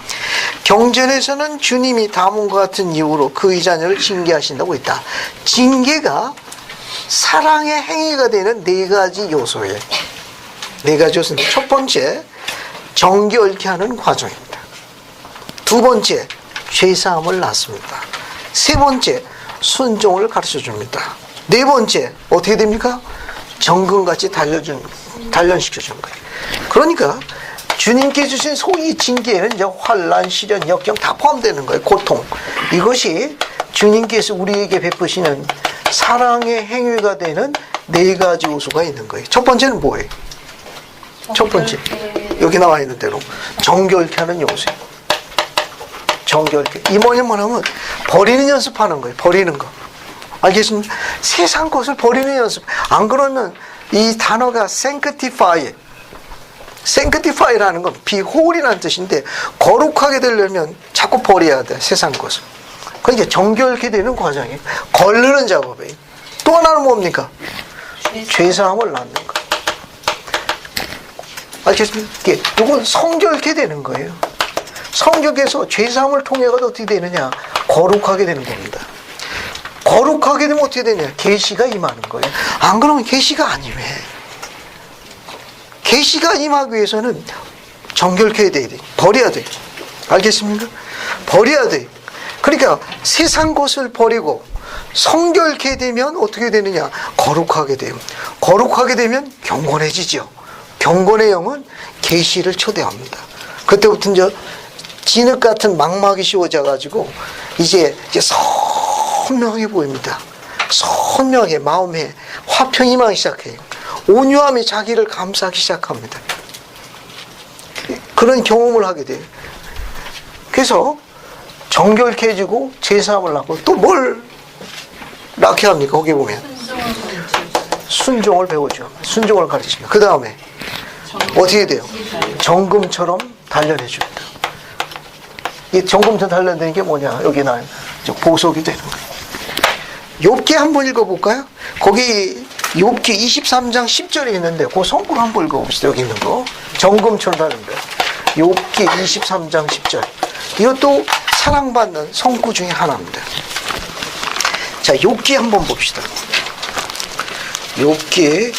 경전에서는 주님이 다음과 같은 이유로 그의 자녀를 징계하신다고 했다. 징계가 사랑의 행위가 되는 네 가지 요소예요. 네 가지 요소인데 첫 번째 정결케 하는 과정입니다. 두 번째 죄사함을 낳습니다. 세 번째 순종을 가르쳐 줍니다. 네 번째 어떻게 됩니까? 정금같이 단련시켜 주는 거예요. 그러니까 주님께 주신 소위 징계에는 이제 환난, 시련, 역경 다 포함되는 거예요. 고통. 이것이 주님께서 우리에게 베푸시는 사랑의 행위가 되는 네 가지 요소가 있는 거예요. 첫 번째는 뭐예요? 첫 번째 여기 나와 있는 대로 정결케 하는 요소예요. 정결케. 이 뭐냐면 하면 버리는 연습하는 거예요. 버리는 거. 알겠습니까? 세상 것을 버리는 연습. 안 그러면 이 단어가 sanctify라는 건 be holy라는 뜻인데 거룩하게 되려면 자꾸 버려야 돼. 세상 것을. 그러니까 정결케 되는 과정이에요. 거르는 작업이에요. 또 하나는 뭡니까? 죄사함을 낳는 거. 알겠습니까? 이건 성결케 되는 거예요. 성결해서 죄사함을 통해서 어떻게 되느냐? 거룩하게 되는 겁니다. 거룩하게 되면 어떻게 되냐? 계시가 임하는 거예요. 안 그러면 계시가 안 임해. 계시가 임하기 위해서는 정결케 돼야 돼. 버려야 돼. 알겠습니까? 버려야 돼. 그러니까 세상 것을 버리고 성결케 되면 어떻게 되느냐? 거룩하게 돼요. 거룩하게 되면 경건해지죠. 경건의 영은 계시를 초대합니다. 그때부터 이제 진흙 같은 망막이 씌워져 가지고 이제 선명해 보입니다. 선명해 마음에 화평이 임하기 시작해요. 온유함이 자기를 감싸기 시작합니다. 그런 경험을 하게 돼요. 그래서 정결케 해지고 제사함을 낳고 또 뭘 낳게 합니까? 거기 보면 순종을 배우죠. 순종을 가르칩니다. 그 다음에 어떻게 돼요? 정금처럼 단련해 줍니다. 이 정금처럼 단련되는 게 뭐냐? 여기 나와요. 보석이 되는 거예요. 욥기 한번 읽어볼까요? 거기 욥기 23장 10절이 있는데 그 성구를 한번 읽어봅시다. 여기 있는 거 정금처럼 단련돼. 욥기 23장 10절. 이것도 사랑받는 성구 중에 하나입니다. 자, 욥기 한번 봅시다. 욥기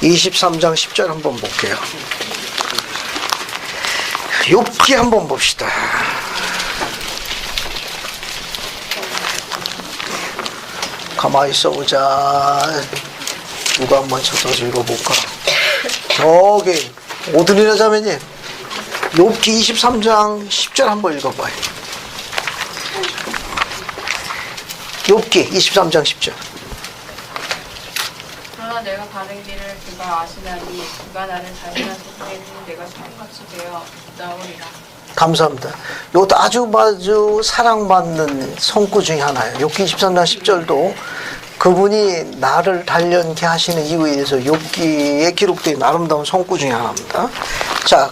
23장 10절 한번 볼게요. 욥기 한번 봅시다. 가만히 있어보자. 누가 한번 쳐서 읽어볼까? 저기 오드리나 자매님, 욥기 23장 10절 한번 읽어봐요. 욥기 23장 10절. 그러나 내가 가는 길을 그가 아시나니 그가 나를 다니는 곳에는 내가 처음같이 되어 나오리라. 감사합니다. 이것도 아주 사랑받는 성구 중에 하나예요. 욥기 23장 10절도 그분이 나를 단련케 하시는 이유에 대해서 욥기에 기록된 아름다운 성구 중에 하나입니다. 자,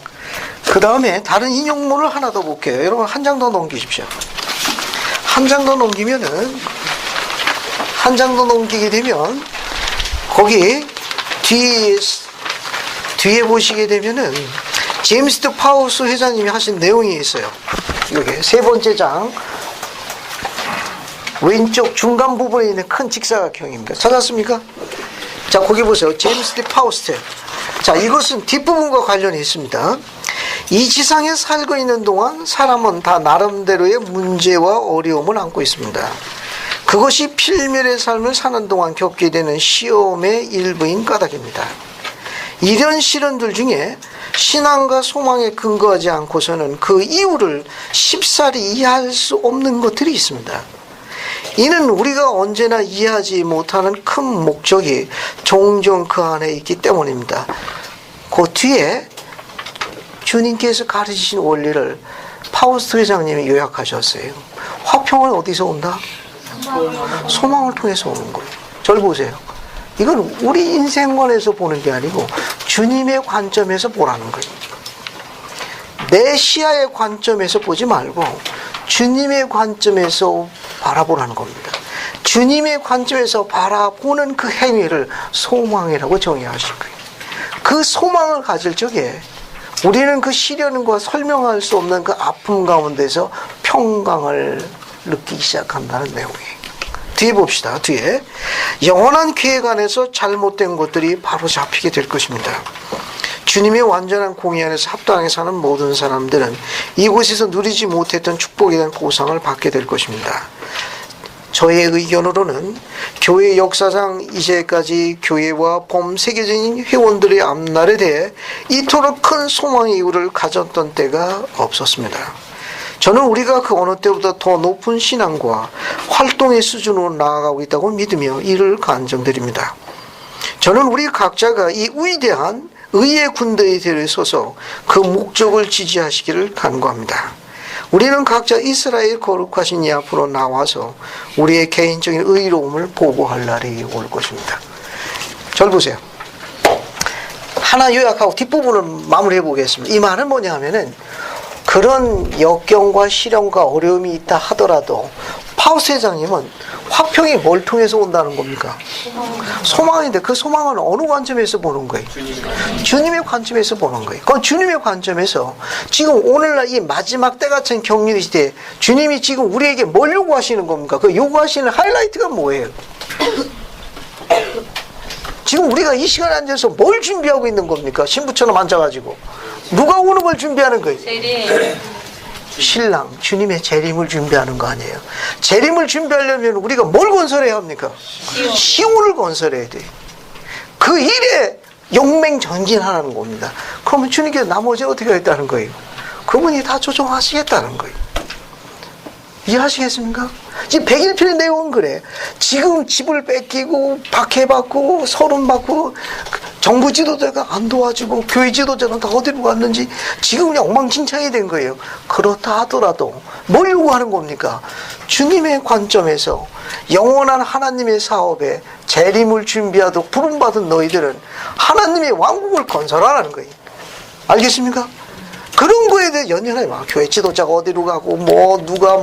그 다음에 다른 인용문을 하나 더 볼게요. 여러분 한 장 더 넘기십시오. 한 장 더 넘기면은 한 장 더 넘기게 되면 거기 뒤에 보시게 되면은 제임스 파우스 회장님이 하신 내용이 있어요. 여기 세 번째 장 왼쪽 중간 부분에 있는 큰 직사각형입니다. 찾았습니까? 자, 거기 보세요. 제임스 파우스트. 자, 이것은 뒷부분과 관련이 있습니다. 이 지상에 살고 있는 동안 사람은 다 나름대로의 문제와 어려움을 안고 있습니다. 그것이 필멸의 삶을 사는 동안 겪게 되는 시험의 일부인 까닭입니다. 이런 시련들 중에 신앙과 소망에 근거하지 않고서는 그 이유를 쉽사리 이해할 수 없는 것들이 있습니다. 이는 우리가 언제나 이해하지 못하는 큰 목적이 종종 그 안에 있기 때문입니다. 그 뒤에 주님께서 가르치신 원리를 파우스트 회장님이 요약하셨어요. 화평은 어디서 온다? 소망을 통해서 오는 거예요. 저를 보세요. 이건 우리 인생관에서 보는 게 아니고 주님의 관점에서 보라는 거예요. 내 시야의 관점에서 보지 말고 주님의 관점에서 바라보라는 겁니다. 주님의 관점에서 바라보는 그 행위를 소망이라고 정의하실 거예요. 그 소망을 가질 적에 우리는 그 시련과 설명할 수 없는 그 아픔 가운데서 평강을 느끼기 시작한다는 내용이에요. 뒤에 봅시다. 뒤에 영원한 계획 안에서 잘못된 것들이 바로 잡히게 될 것입니다. 주님의 완전한 공의 안에서 합당하게 사는 모든 사람들은 이곳에서 누리지 못했던 축복에 대한 보상을 받게 될 것입니다. 저의 의견으로는 교회 역사상 이제까지 교회와 범세계적인 회원들의 앞날에 대해 이토록 큰 소망의 이유를 가졌던 때가 없었습니다. 저는 우리가 그 어느 때보다 더 높은 신앙과 활동의 수준으로 나아가고 있다고 믿으며 이를 간증드립니다. 저는 우리 각자가 이 위대한 의의 군대에 들어서서 그 목적을 지지하시기를 간구합니다. 우리는 각자 이스라엘 거룩하신 이 앞으로 나와서 우리의 개인적인 의로움을 보고할 날이 올 것입니다. 절 보세요. 하나 요약하고 뒷부분을 마무리해 보겠습니다. 이 말은 뭐냐 하면은 그런 역경과 시련과 어려움이 있다 하더라도 파우스 회장님은 화평이 뭘 통해서 온다는 겁니까? 소망인데 그 소망은 어느 관점에서 보는 거예요? 주님의 관점에서 보는 거예요. 그건 주님의 관점에서 지금 오늘날 이 마지막 때 같은 격리 시대에 주님이 지금 우리에게 뭘 요구하시는 겁니까? 그 요구하시는 하이라이트가 뭐예요? 지금 우리가 이 시간에 앉아서 뭘 준비하고 있는 겁니까? 신부처럼 앉아가지고 누가 오는 걸 준비하는 거예요? 신랑, 주님의 재림을 준비하는 거 아니에요. 재림을 준비하려면 우리가 뭘 건설해야 합니까? 시온을 건설해야 돼요. 그 일에 용맹 전진하라는 겁니다. 그러면 주님께서 나머지 어떻게 하겠다는 거예요? 그분이 다 조정하시겠다는 거예요. 이해하시겠습니까? 지금 101편의 내용은 그래. 지금 집을 뺏기고 박해받고 서름받고 정부 지도자가 안 도와주고 교회 지도자는 다 어디로 갔는지 지금 그냥 엉망진창이 된 거예요. 그렇다 하더라도 뭘 요구하는 겁니까? 주님의 관점에서 영원한 하나님의 사업에 재림을 준비하도록 부름받은 너희들은 하나님의 왕국을 건설하라는 거예요. 알겠습니까? 그런 거에 대해 연연하지 마. 교회 지도자가 어디로 가고 누가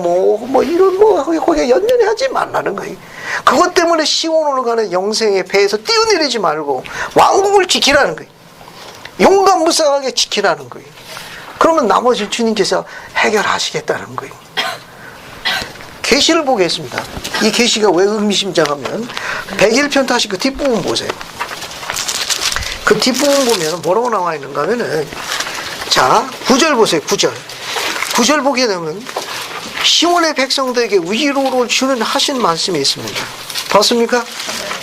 이런 거기에 연연하지 말라는 거예요. 그것 때문에 시온으로 가는 영생의 배에서 뛰어내리지 말고 왕국을 지키라는 거예요. 용감무쌍하게 지키라는 거예요. 그러면 나머지 주님께서 해결하시겠다는 거예요. 계시를 보겠습니다. 이 계시가 왜 의미심장하면 101편 다시 그 뒷부분 보세요. 그 뒷부분 보면 뭐라고 나와 있는가 하면은 자, 9절 보세요. 9절 보게 되면 시온의 백성들에게 위로를 주는 하신 말씀이 있습니다. 봤습니까?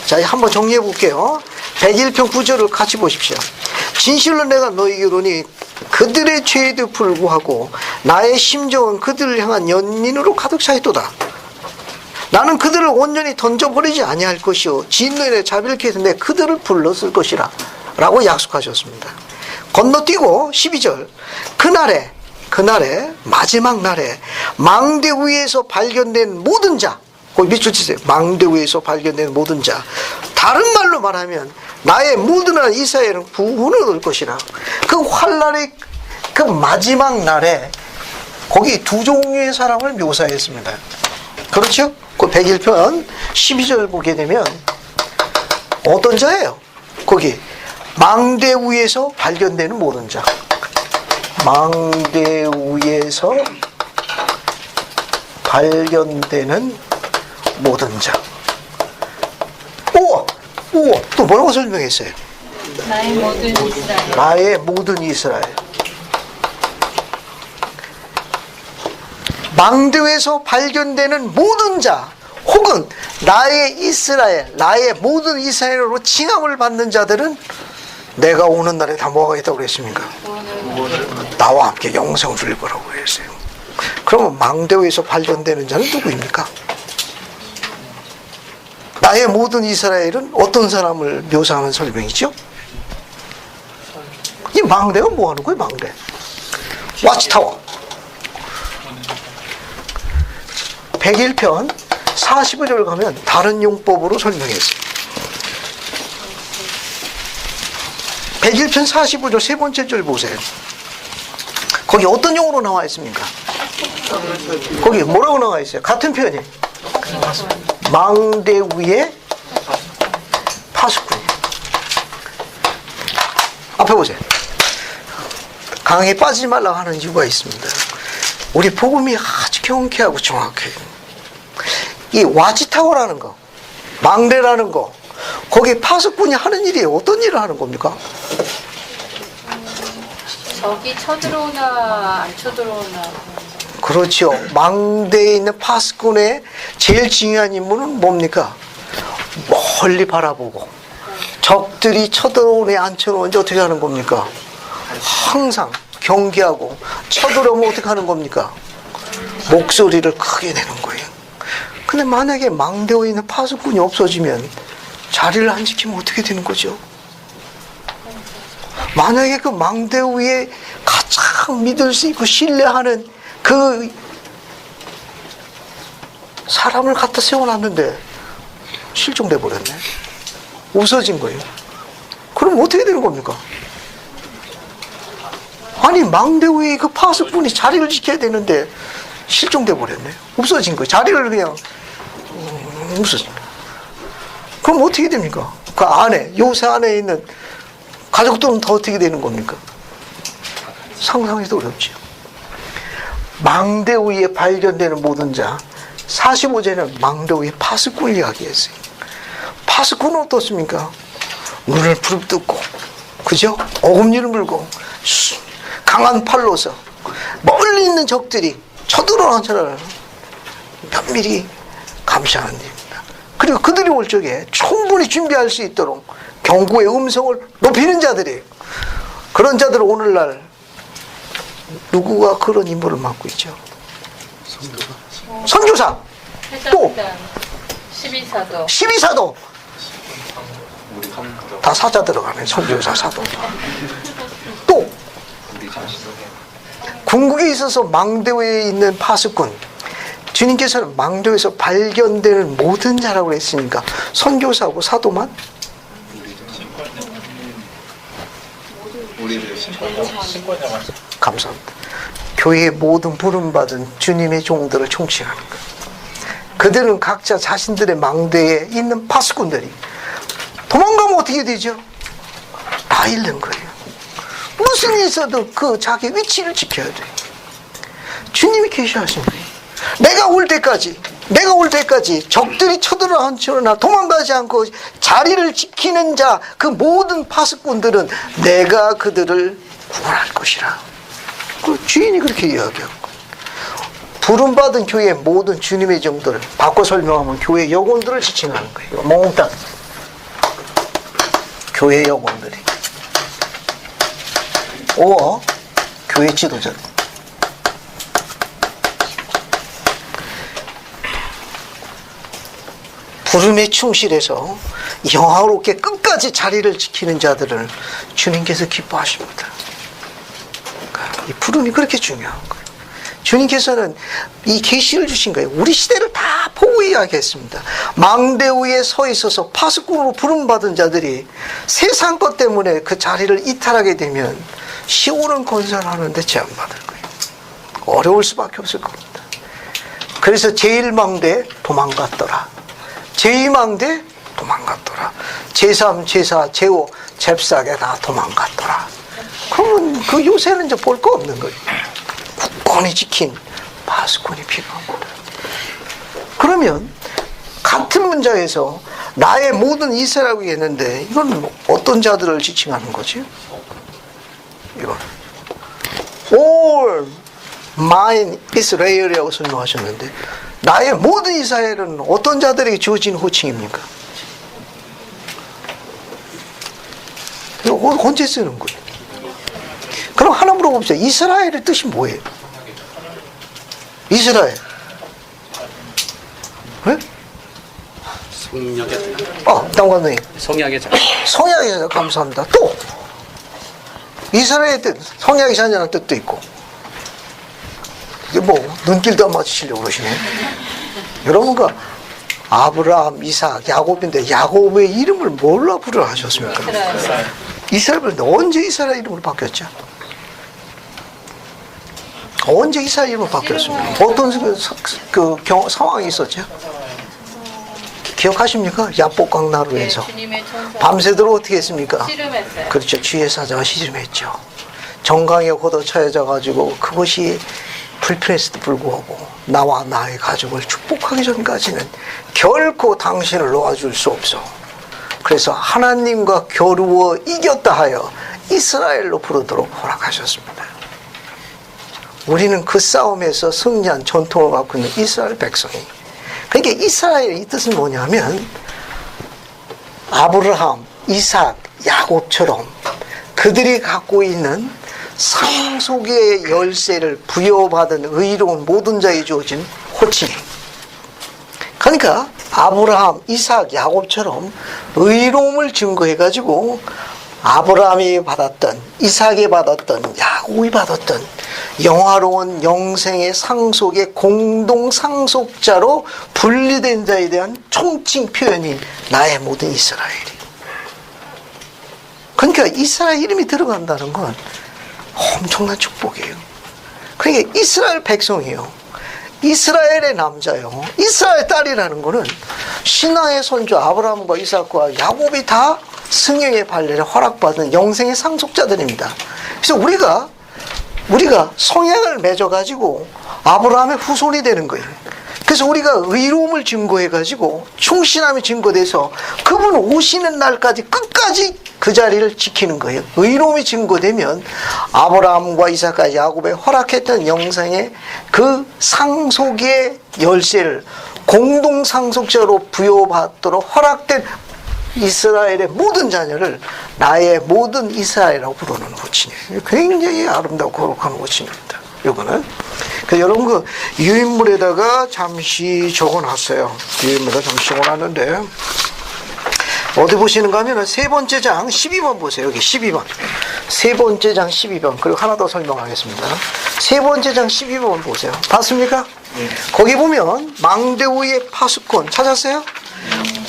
자, 한번 정리해 볼게요. 101편 9절을 같이 보십시오. 진실로 내가 너희에게로니 그들의 죄에도 불구하고 나의 심정은 그들을 향한 연민으로 가득 차 있도다. 나는 그들을 온전히 던져버리지 아니할 것이요 진노에 자비케 해서 내 그들을 불렀을 것이라 라고 약속하셨습니다. 건너뛰고 12절 그날에 마지막 날에 망대 위에서 발견된 모든 자 거기 밑줄 치세요. 망대 위에서 발견된 모든 자 다른 말로 말하면 나의 묻어난 이스라엘은 구원을 얻을 것이라. 그 환란의 그 마지막 날에 거기 두 종류의 사람을 묘사했습니다. 그렇죠? 그 101편 12절 보게 되면 어떤 자예요? 거기 망대 위에서 발견되는 모든 자. 망대 위에서 발견되는 모든 자. 우와! 또 뭐라고 설명했어요? 나의 모든 이스라엘. 나의 모든 이스라엘. 망대 위에서 발견되는 모든 자, 혹은 나의 이스라엘, 나의 모든 이스라엘로 칭함을 받는 자들은 내가 오는 날에 다 뭐가 있다고 그랬습니까? 나와 함께 영생을 누릴 거라고 그랬어요. 그러면 망대 위에서 발견되는 자는 누구입니까? 나의 모든 이스라엘은 어떤 사람을 묘사하는 설명이죠? 이 망대가 뭐 하는 거예요, 망대? 와치타워. 101편 45절 가면 다른 용법으로 설명했어요. 101편 45절 세 번째 절 보세요. 거기 어떤 용어로 나와 있습니까? 거기 뭐라고 나와 있어요? 같은 표현이 망대 위에 파수꾼. 앞에 보세요. 강에 빠지지 말라고 하는 이유가 있습니다. 우리 복음이 아주 경쾌하고 정확해요. 이 와치타워라는 거, 망대라는 거, 거기 파수꾼이 하는 일이 어떤 일을 하는 겁니까? 적이 쳐들어오나 안 쳐들어오나. 그렇죠. 망대에 있는 파수꾼의 제일 중요한 임무는 뭡니까? 멀리 바라보고 적들이 쳐들어오네 안 쳐들어오는지 어떻게 하는 겁니까? 항상 경계하고 쳐들어오면 어떻게 하는 겁니까? 목소리를 크게 내는 거예요. 근데 만약에 망대에 있는 파수꾼이 없어지면 자리를 안 지키면 어떻게 되는 거죠? 만약에 그 망대 위에 가장 믿을 수 있고 신뢰하는 그 사람을 갖다 세워놨는데 실종돼 버렸네. 없어진 거예요. 그럼 어떻게 되는 겁니까? 아니 망대 위에 그 파수꾼이 자리를 지켜야 되는데 실종돼 버렸네. 없어진 거예요. 자리를 그냥 무슨 그럼 어떻게 됩니까? 그 안에 요새 안에 있는 가족들은 더 어떻게 되는 겁니까? 상상해도 어렵죠. 망대 위에 발견되는 모든 자 45제는 망대 위에 파수꾼 이야기했어요. 파수꾼은 어떻습니까? 눈을 부릅뜨고 그죠? 어금니를 물고 강한 팔로서 멀리 있는 적들이 쳐들어오는 자를 면밀히 감시하는 일입니다. 그리고 그들이 올 적에 충분히 준비할 수 있도록 경고의 음성을 높이는 자들이에요. 그런 자들은 오늘날 누구가 그런 임무를 맡고 있죠? 선교사. 또 12사도 12사도. 다 사자 들어가네. 선교사, 사도. 또 궁극에 있어서 망대에 있는 파수꾼. 주님께서는 망대에서 발견되는 모든 자라고 했으니까 선교사하고 사도만 감사합니다. 교회의 모든 부름받은 주님의 종들을 총칭하는 거예요. 그들은 각자 자신들의 망대에 있는 파수꾼들이 도망가면 어떻게 되죠? 다 잃는 거예요. 무슨 일이 있어도 그 자기 위치를 지켜야 돼요. 주님이 계시하신 거예요. 내가 올 때까지 적들이 쳐들어앉으나 도망가지 않고 자리를 지키는 자, 그 모든 파수꾼들은 내가 그들을 구원할 것이라. 그 주인이 그렇게 이야기하고, 부름받은 교회의 모든 주님의 종들을 바꿔 설명하면 교회 영혼들을 지칭하는 거예요. 몽땅 교회 영혼들이. 교회 지도자들. 부름에 충실해서 영화롭게 끝까지 자리를 지키는 자들을 주님께서 기뻐하십니다. 이 부름이 그렇게 중요한 거예요. 주님께서는 이 계시를 주신 거예요. 우리 시대를 다 보고 이야기했습니다. 망대 위에 서 있어서 파수꾼으로 부름받은 자들이 세상 것 때문에 그 자리를 이탈하게 되면 시온은 건설하는데 제한받을 거예요. 어려울 수밖에 없을 겁니다. 그래서 제1망대 도망갔더라. 제2망대 도망갔더라. 제3, 제4, 제5, 잽싸게 다 도망갔더라. 그러면 그 요새는 이제 볼 거 없는 거예요. 굳건히 지킨 파수꾼이 필요합니다. 그러면 같은 문장에서 나의 모든 이스라엘이라고 했는데 이건 어떤 자들을 지칭하는 거지? 이건 All mine Israel이라고 설명하셨는데 나의 모든 이스라엘은 어떤 자들에게 주어진 호칭입니까? 이거 언제 쓰는 거예요? 그럼 하나 물어봅시다. 이스라엘의 뜻이 뭐예요? 이스라엘. 네? 성약의 남관장님. 성약의 자. 성약의 자녀, 감사합니다. 또 이스라엘의 뜻, 성약의 자녀라는 뜻도 있고. 이게 눈길도 안 맞추시려고 그러시네. 여러분과 아브라함, 이삭, 야곱인데 야곱의 이름을 뭘로 부르라 하셨습니까? 이스라엘은 언제 이스라엘 이름으로 바뀌었죠? 언제 이스라엘 이름으로 바뀌었습니까? 어떤 상황이 있었죠? 기억하십니까? 야복강 나루에서 밤새도록 어떻게 했습니까? 씨름했어요. 그렇죠. 주의 사자가 씨름했죠. 정강에 걷어차여져 가지고 그것이 불편했을도 불구하고 나와 나의 가족을 축복하기 전까지는 결코 당신을 놓아줄 수 없어. 그래서 하나님과 겨루어 이겼다 하여 이스라엘로 부르도록 허락하셨습니다. 우리는 그 싸움에서 승리한 전통을 갖고 있는 이스라엘 백성이. 그러니까 이스라엘의 이 뜻은 뭐냐면 아브라함, 이삭, 야곱처럼 그들이 갖고 있는 상속의 열쇠를 부여받은 의로운 모든 자에 주어진 호칭. 그러니까 아브라함, 이삭, 야곱처럼 의로움을 증거해가지고 아브라함이 받았던, 이삭이 받았던, 야곱이 받았던 영화로운 영생의 상속의 공동 상속자로 분리된 자에 대한 총칭 표현인 나의 모든 이스라엘이. 그러니까 이스라엘 이름이 들어간다는 건 엄청난 축복이에요. 그러니까 이스라엘 백성이요. 이스라엘의 남자요. 이스라엘 딸이라는 거는 신앙의 선조 아브라함과 이삭과 야곱이 다 승형의 발례를 허락받은 영생의 상속자들입니다. 그래서 우리가 성향을 맺어가지고 아브라함의 후손이 되는 거예요. 그래서 우리가 의로움을 증거해가지고 충신함이 증거돼서 그분 오시는 날까지 끝까지 그 자리를 지키는 거예요. 의로움이 증거되면 아브라함과 이삭과 야곱에 허락했던 영생의 그 상속의 열쇠를 공동 상속자로 부여받도록 허락된 이스라엘의 모든 자녀를 나의 모든 이스라엘이라고 부르는 호칭이에요. 굉장히 아름다고 거룩한 호칭입니다. 이거는. 여러분 그 유인물에다가 잠시 적어놨어요. 유인물에다 잠시 적어놨는데 어디 보시는가 하면 세 번째 장 12번 보세요. 여기 12번. 세 번째 장 12번. 그리고 하나 더 설명하겠습니다. 세 번째 장 12번 보세요. 봤습니까? 거기 보면 망대우의 파수꾼 찾았어요?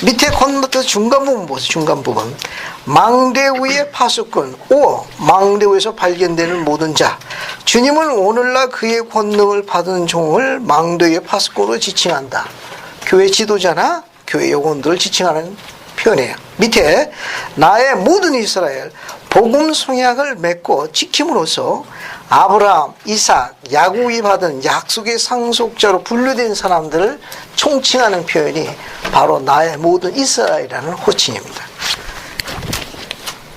밑에 건너서 중간 부분 보세요. 중간 부분. 망대우의 파수꾼, 망대우에서 발견되는 모든 자. 주님은 오늘날 그의 권능을 받은 종을 망대우의 파수꾼으로 지칭한다. 교회 지도자나 교회 요원들을 지칭하는 표현이에요. 밑에 나의 모든 이스라엘 복음 성약을 맺고 지킴으로써 아브라함, 이삭, 야곱이 받은 약속의 상속자로 분류된 사람들을 총칭하는 표현이 바로 나의 모든 이스라엘이라는 호칭입니다.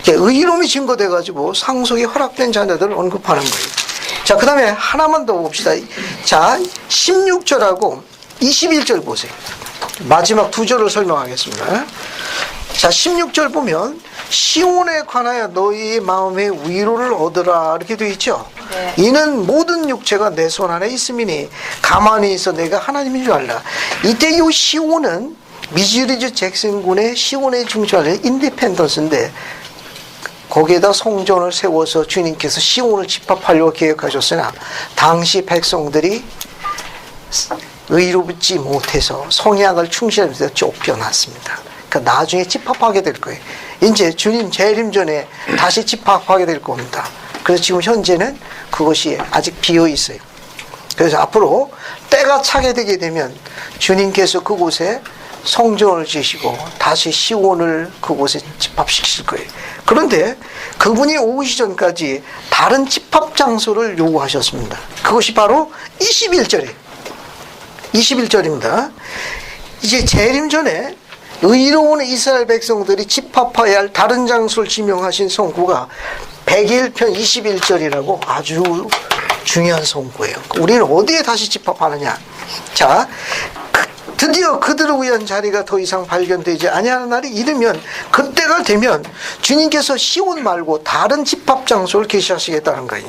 의로움이 증거돼가지고 상속이 허락된 자녀들을 언급하는 거예요. 자, 그 다음에 하나만 더 봅시다. 자, 16절하고 21절 보세요. 마지막 두 절을 설명하겠습니다. 자, 16절 보면 시온에 관하여 너희의 마음에 위로를 얻으라 이렇게 되어 있죠. 네. 이는 모든 육체가 내 손 안에 있음이니 가만히 있어 내가 하나님인 줄 알라. 이때 이 시온은 미즈리즈 잭슨군의 시온에 중심하는 인디펜던스인데 거기에다 성전을 세워서 주님께서 시온을 집합하려고 계획하셨으나 당시 백성들이 의롭지 못해서 성약을 충실하면서 쫓겨났습니다. 그러니까 나중에 집합하게 될 거예요. 이제 주님 재림 전에 다시 집합하게 될 겁니다. 그래서 지금 현재는 그것이 아직 비어 있어요. 그래서 앞으로 때가 차게 되게 되면 주님께서 그곳에 성전을 지시고 다시 시온을 그곳에 집합시킬 거예요. 그런데 그분이 오기 전까지 다른 집합 장소를 요구하셨습니다. 그것이 바로 21절이에요. 21절입니다. 이제 재림 전에 의로운 이스라엘 백성들이 집합해야 할 다른 장소를 지명하신 성구가 101편 21절이라고 아주 중요한 성구예요. 우리는 어디에 다시 집합하느냐? 자, 드디어 그들을 위한 자리가 더 이상 발견되지 아니하는 날이 이르면 그때가 되면 주님께서 시온 말고 다른 집합 장소를 계시하시겠다는 거예요.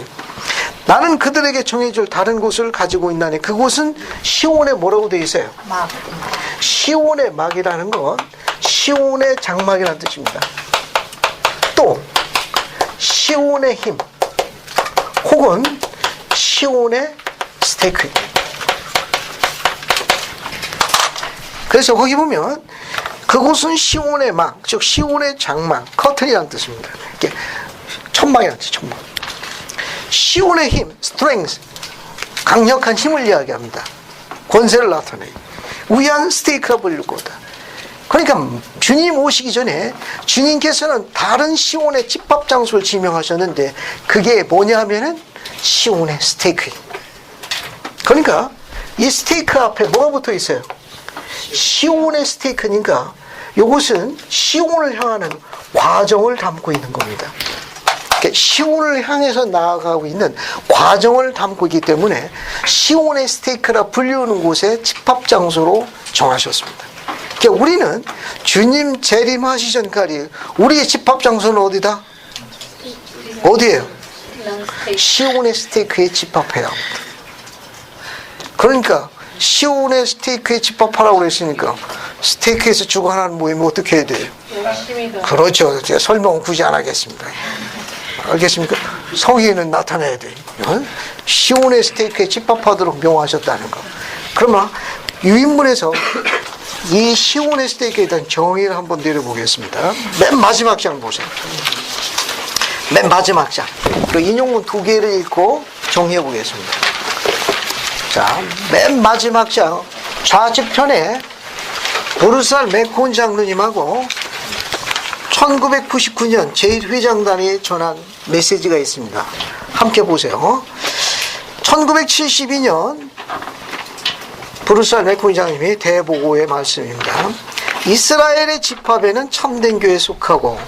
나는 그들에게 정해줄 다른 곳을 가지고 있나니 그곳은 시온에 뭐라고 되어 있어요? 막. 시온의 막이라는 건 시온의 장막이라는 뜻입니다. 또 시온의 힘 혹은 시온의 스테이크. 그래서 거기 보면 그곳은 시온의 막, 즉 시온의 장막, 커튼이라는 뜻입니다. 이게 천막이라는 뜻, 천막. 시온의 힘, strength, 강력한 힘을 이야기합니다. 권세를 나타내요. 위안 스테이크라 불릴 거다. 그러니까 주님 오시기 전에 주님께서는 다른 시온의 집합 장소를 지명하셨는데 그게 뭐냐 하면은 시온의 스테이크예요. 그러니까 이 스테이크 앞에 뭐가 붙어 있어요? 시온의 스테이크니까 이것은 시온을 향하는 과정을 담고 있는 겁니다. 시온을 향해서 나아가고 있는 과정을 담고 있기 때문에 시온의 스테이크라 불리우는 곳에 집합 장소로 정하셨습니다. 그러니까 우리는 주님 재림하시 전까지 우리의 집합 장소는 어디다? 어디예요? 시온의 스테이크에 집합해야 합니다. 그러니까 시온의 스테이크에 집합하라고 그랬으니까 스테이크에서 주관하는 모임은 어떻게 해야 돼요? 열심히 더. 그렇죠. 제가 설명은 굳이 안 하겠습니다. 알겠습니까? 성의는 나타내야 돼요. 시온의 스테이크에 집합하도록 명하셨다는 거. 그러면 유인문에서 이 시온의 스테이크에 대한 정의를 한번 내려보겠습니다. 맨 마지막 장 보세요. 맨 마지막 장. 그 인용문 두 개를 읽고 정의해 보겠습니다. 자, 맨 마지막 장 좌측편에 브루살 맥콘 장로님하고 1999년 제1회장단이 전한 메시지가 있습니다. 함께 보세요. 1972년 브루살 맥콘 장님이 대보고의 말씀입니다. 이스라엘의 집합에는 참된 교회에 속하고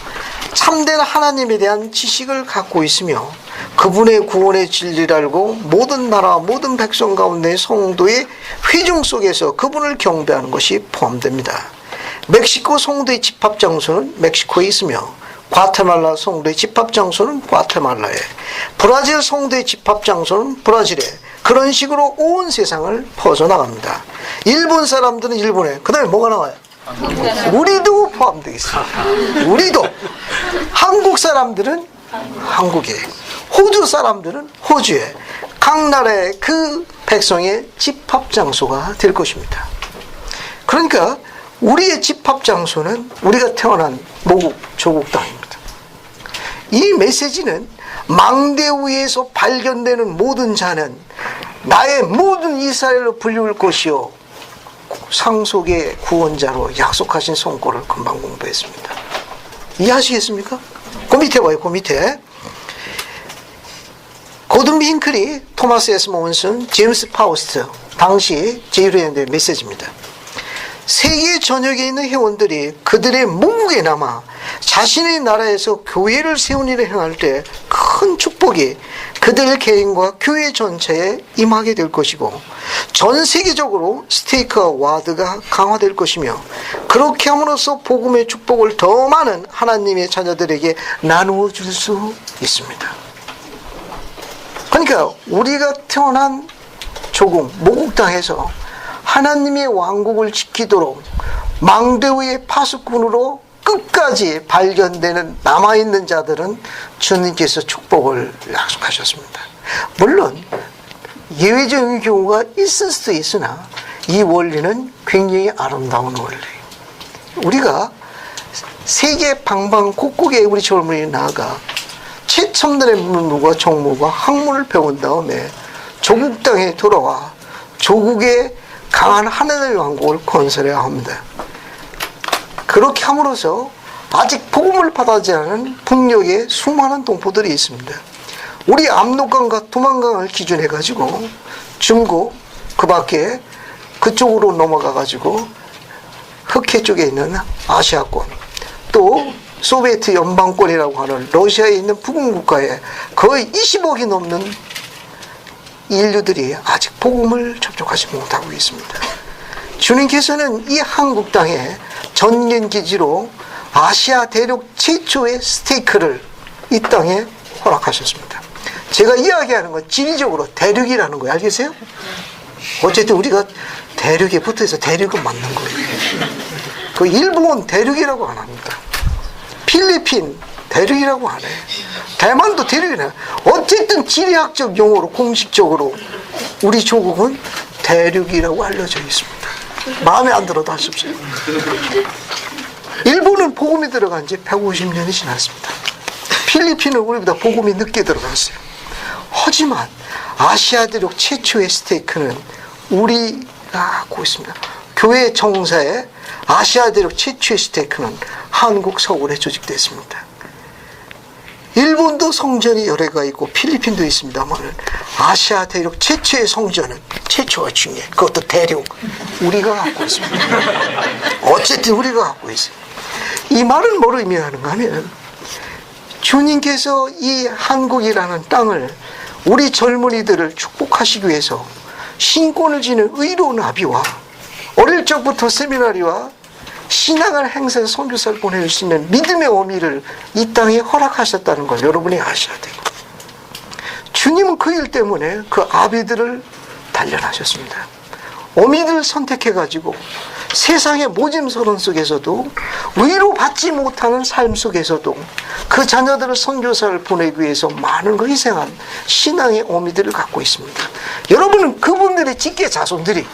참된 하나님에 대한 지식을 갖고 있으며 그분의 구원의 진리를 알고 모든 나라 모든 백성 가운데 성도의 회중 속에서 그분을 경배하는 것이 포함됩니다. 멕시코 성도의 집합 장소는 멕시코에 있으며 과테말라 성도의 집합 장소는 과테말라에, 브라질 성도의 집합 장소는 브라질에, 그런 식으로 온 세상을 퍼져나갑니다. 일본 사람들은 일본에, 그 다음에 뭐가 나와요? 우리도 포함되어 있습니다. 우리도. 한국 사람들은 한국에, 호주 사람들은 호주에, 각 나라의 그 백성의 집합 장소가 될 것입니다. 그러니까 우리의 집합 장소는 우리가 태어난 모국 조국 땅입니다. 이 메시지는 망대위에서 발견되는 모든 자는 나의 모든 이스라엘로 불리울 것이요 상속의 구원자로 약속하신 선고를 금방 공부했습니다. 이해하시겠습니까? 그 밑에 봐요. 그 밑에 고든 힌클이, 토마스 S. 몬슨, 제임스 파우스트, 당시 제1회장의 메시지입니다. 세계 전역에 있는 회원들이 그들의 모국에 남아 자신의 나라에서 교회를 세운 일을 행할 때 큰 축복이 그들 개인과 교회 전체에 임하게 될 것이고 전 세계적으로 스테이크와 와드가 강화될 것이며 그렇게 함으로써 복음의 축복을 더 많은 하나님의 자녀들에게 나누어 줄 수 있습니다. 그러니까 우리가 태어난 조국, 모국 땅에서 하나님의 왕국을 지키도록 망대위의 파수꾼으로 끝까지 발견되는 남아있는 자들은 주님께서 축복을 약속하셨습니다. 물론 예외적인 경우가 있을 수도 있으나 이 원리는 굉장히 아름다운 원리. 우리가 세계 방방곡곡에 우리 젊은이 나아가 최첨단의 문물과 정보와 학문을 배운 다음에 조국 땅에 돌아와 조국의 강한 하나님의 왕국을 건설해야 합니다. 그렇게 함으로써 아직 복음을 받아지 않은 북녘에 수많은 동포들이 있습니다. 우리 압록강과 두만강을 기준해가지고 중국 그 밖에 그쪽으로 넘어가가지고 흑해 쪽에 있는 아시아권, 또 소비에트 연방권이라고 하는 러시아에 있는 북은 국가에 거의 20억이 넘는 인류들이 아직 복음을 접촉하지 못하고 있습니다. 주님께서는 이 한국 땅에 전년기지로 아시아 대륙 최초의 스테이크를 이 땅에 허락하셨습니다. 제가 이야기하는 건 지리적으로 대륙이라는 거예요. 알겠어요? 어쨌든 우리가 대륙에 붙어서 대륙은 맞는 거예요. 그 일본 대륙이라고 안 합니다. 필리핀 대륙이라고 안 해요. 대만도 대륙이나. 어쨌든 지리학적 용어로 공식적으로 우리 조국은 대륙이라고 알려져 있습니다. 마음에 안 들어도 할 수 없어요. 일본은 복음이 들어간 지 150년이 지났습니다. 필리핀은 우리보다 복음이 늦게 들어갔어요. 하지만 아시아 대륙 최초의 스테이크는 우리가 갖고 있습니다. 교회 정사에 아시아 대륙 최초의 스테이크는 한국 서울에 조직됐습니다. 일본도 성전이 여러 개가 있고 필리핀도 있습니다만 아시아 대륙 최초의 성전은 최초가 중요해. 그것도 대륙 우리가 갖고 있습니다. 어쨌든 우리가 갖고 있어요. 이 말은 뭘 의미하는가 하면 주님께서 이 한국이라는 땅을 우리 젊은이들을 축복하시기 위해서 신권을 지닌 의로운 아비와 어릴 적부터 세미나리와 신앙을 행사해서 선교사를 보낼 수 있는 믿음의 어미를 이 땅에 허락하셨다는 걸 여러분이 아셔야 돼요. 주님은 그 일 때문에 그 아비들을 단련하셨습니다. 어미들을 선택해가지고 세상의 모짐서론 속에서도 위로받지 못하는 삶 속에서도 그 자녀들을 선교사를 보내기 위해서 많은 걸 희생한 신앙의 어미들을 갖고 있습니다. 여러분은 그분들의 직계 자손들이,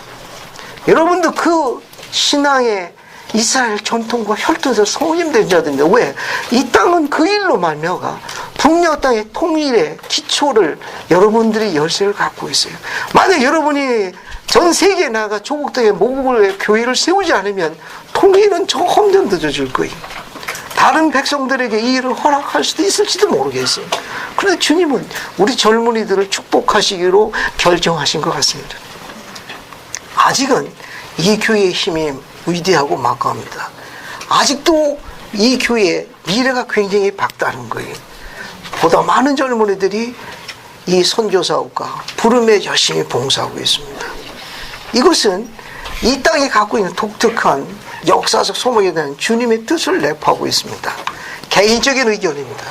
여러분도 그 신앙의 이스라엘 전통과 혈통에서 성임된 자들인데 왜? 이 땅은 그 일로 말미암아 북녘 땅의 통일의 기초를 여러분들이 열쇠를 갖고 있어요. 만약 여러분이 전 세계에 나가 조국 땅에 모국을 교회를 세우지 않으면 통일은 조금 늦어질 거예요. 다른 백성들에게 이 일을 허락할 수도 있을지도 모르겠어요. 그런데 주님은 우리 젊은이들을 축복하시기로 결정하신 것 같습니다. 아직은 이 교회의 힘이 위대하고 막강합니다. 아직도 이 교회의 미래가 굉장히 밝다는 거예요. 보다 많은 젊은이들이 이 선교사업과 부름에 열심히 봉사하고 있습니다. 이것은 이 땅이 갖고 있는 독특한 역사적 소목에 대한 주님의 뜻을 내포하고 있습니다. 개인적인 의견입니다.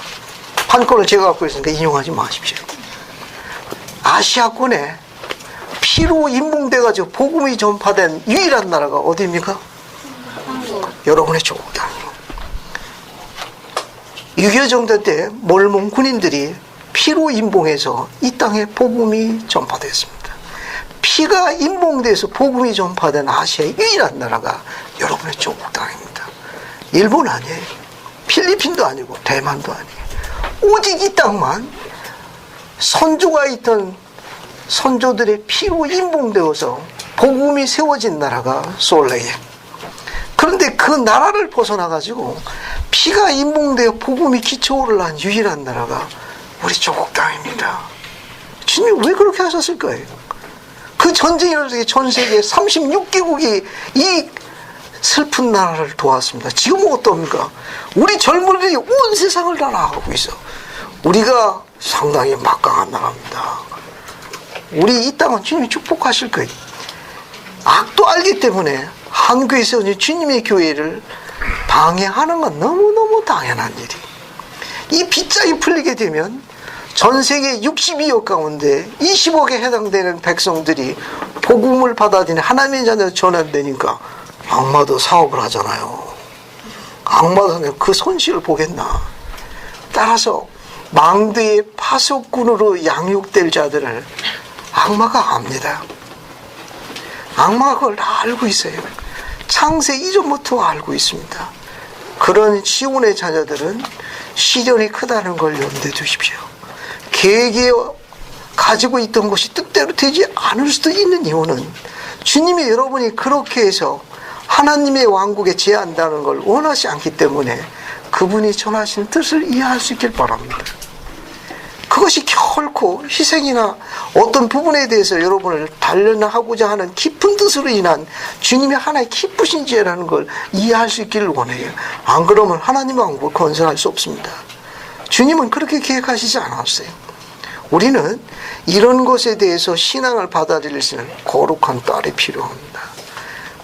판권을 제가 갖고 있으니까 인용하지 마십시오. 아시아권에 피로 임봉돼가지고 복음이 전파된 유일한 나라가 어디입니까? 여러분의 조국 땅이에요. 6.25 정대 때 몰몬 군인들이 피로 임봉해서 이 땅에 복음이 전파됐습니다. 피가 임봉돼서 복음이 전파된 아시아의 유일한 나라가 여러분의 조국 땅입니다. 일본 아니에요. 필리핀도 아니고 대만도 아니에요. 오직 이 땅만 선조가 있던 선조들의 피로 임봉되어서 복음이 세워진 나라가 솔레이에. 그런데 그 나라를 벗어나가지고 피가 임봉되어 복음이 기초를 한 유일한 나라가 우리 조국 땅입니다. 주님 왜 그렇게 하셨을까요? 그 전쟁이 일어나서 전 세계 36개국이 이 슬픈 나라를 도왔습니다. 지금은 어떻습니까? 우리 젊은이들이 온 세상을 다 나가고 있어. 우리가 상당히 막강한 나라입니다. 우리 이 땅은 주님이 축복하실 거예요. 악도 알기 때문에 한교에서 주님의 교회를 방해하는 건 너무너무 당연한 일이. 이 빗장이 풀리게 되면 전 세계 62억 가운데 20억에 해당되는 백성들이 복음을 받아들이는 하나님의 자녀로 전환되니까 악마도 사업을 하잖아요. 악마도 그 손실을 보겠나. 따라서 망대의 파수꾼으로 양육될 자들을 악마가 압니다. 악마가 그걸 다 알고 있어요. 창세 이전부터 알고 있습니다. 그런 시온의 자녀들은 시련이 크다는 걸 염두에 두십시오. 계획에 가지고 있던 것이 뜻대로 되지 않을 수도 있는 이유는 주님이 여러분이 그렇게 해서 하나님의 왕국에 제한다는 걸 원하지 않기 때문에 그분이 전하신 뜻을 이해할 수 있길 바랍니다. 그것이 결코 희생이나 어떤 부분에 대해서 여러분을 단련하고자 하는 깊은 뜻으로 인한 주님의 하나의 기쁘신 지혜라는 걸 이해할 수 있기를 원해요. 안 그러면 하나님의 왕국을 건설할 수 없습니다. 주님은 그렇게 계획하시지 않았어요. 우리는 이런 것에 대해서 신앙을 받아들일 수 있는 거룩한 딸이 필요합니다.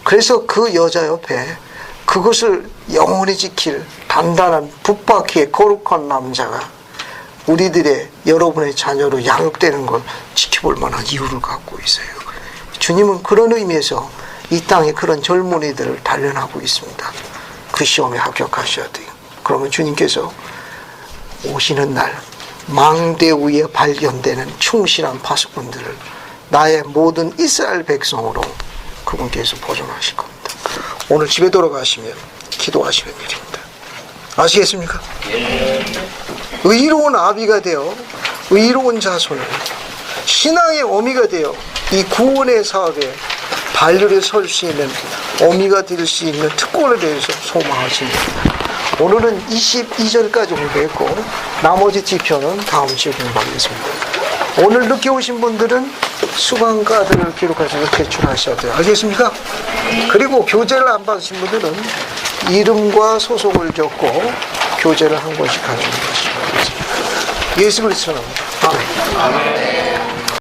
그래서 그 여자 옆에 그것을 영원히 지킬 단단한 붙박이의 거룩한 남자가 우리들의 여러분의 자녀로 양육되는 걸 지켜볼 만한 이유를 갖고 있어요. 주님은 그런 의미에서 이 땅에 그런 젊은이들을 단련하고 있습니다. 그 시험에 합격하셔야 돼요. 그러면 주님께서 오시는 날 망대 위에 발견되는 충실한 파수꾼들을 나의 모든 이스라엘 백성으로 그분께서 보존하실 겁니다. 오늘 집에 돌아가시면 기도하시는 일입니다. 아시겠습니까? 의로운 아비가 되어 의로운 자손을 신앙의 어미가 되어 이 구원의 사업에 발열에 설 수 있는 어미가 될 수 있는 특권에 대해서 소망하십니다. 오늘은 22절까지 공부했고 나머지 뒤편은 다음 주에 공부하겠습니다. 오늘 늦게 오신 분들은 수강 카드를 기록하셔서 제출하셔야 돼요. 알겠습니까? 그리고 교재를 안 받으신 분들은 이름과 소속을 적고 교재를 한 권씩 가지고 가시기 바랍니다. 예수 그리스도는 아멘.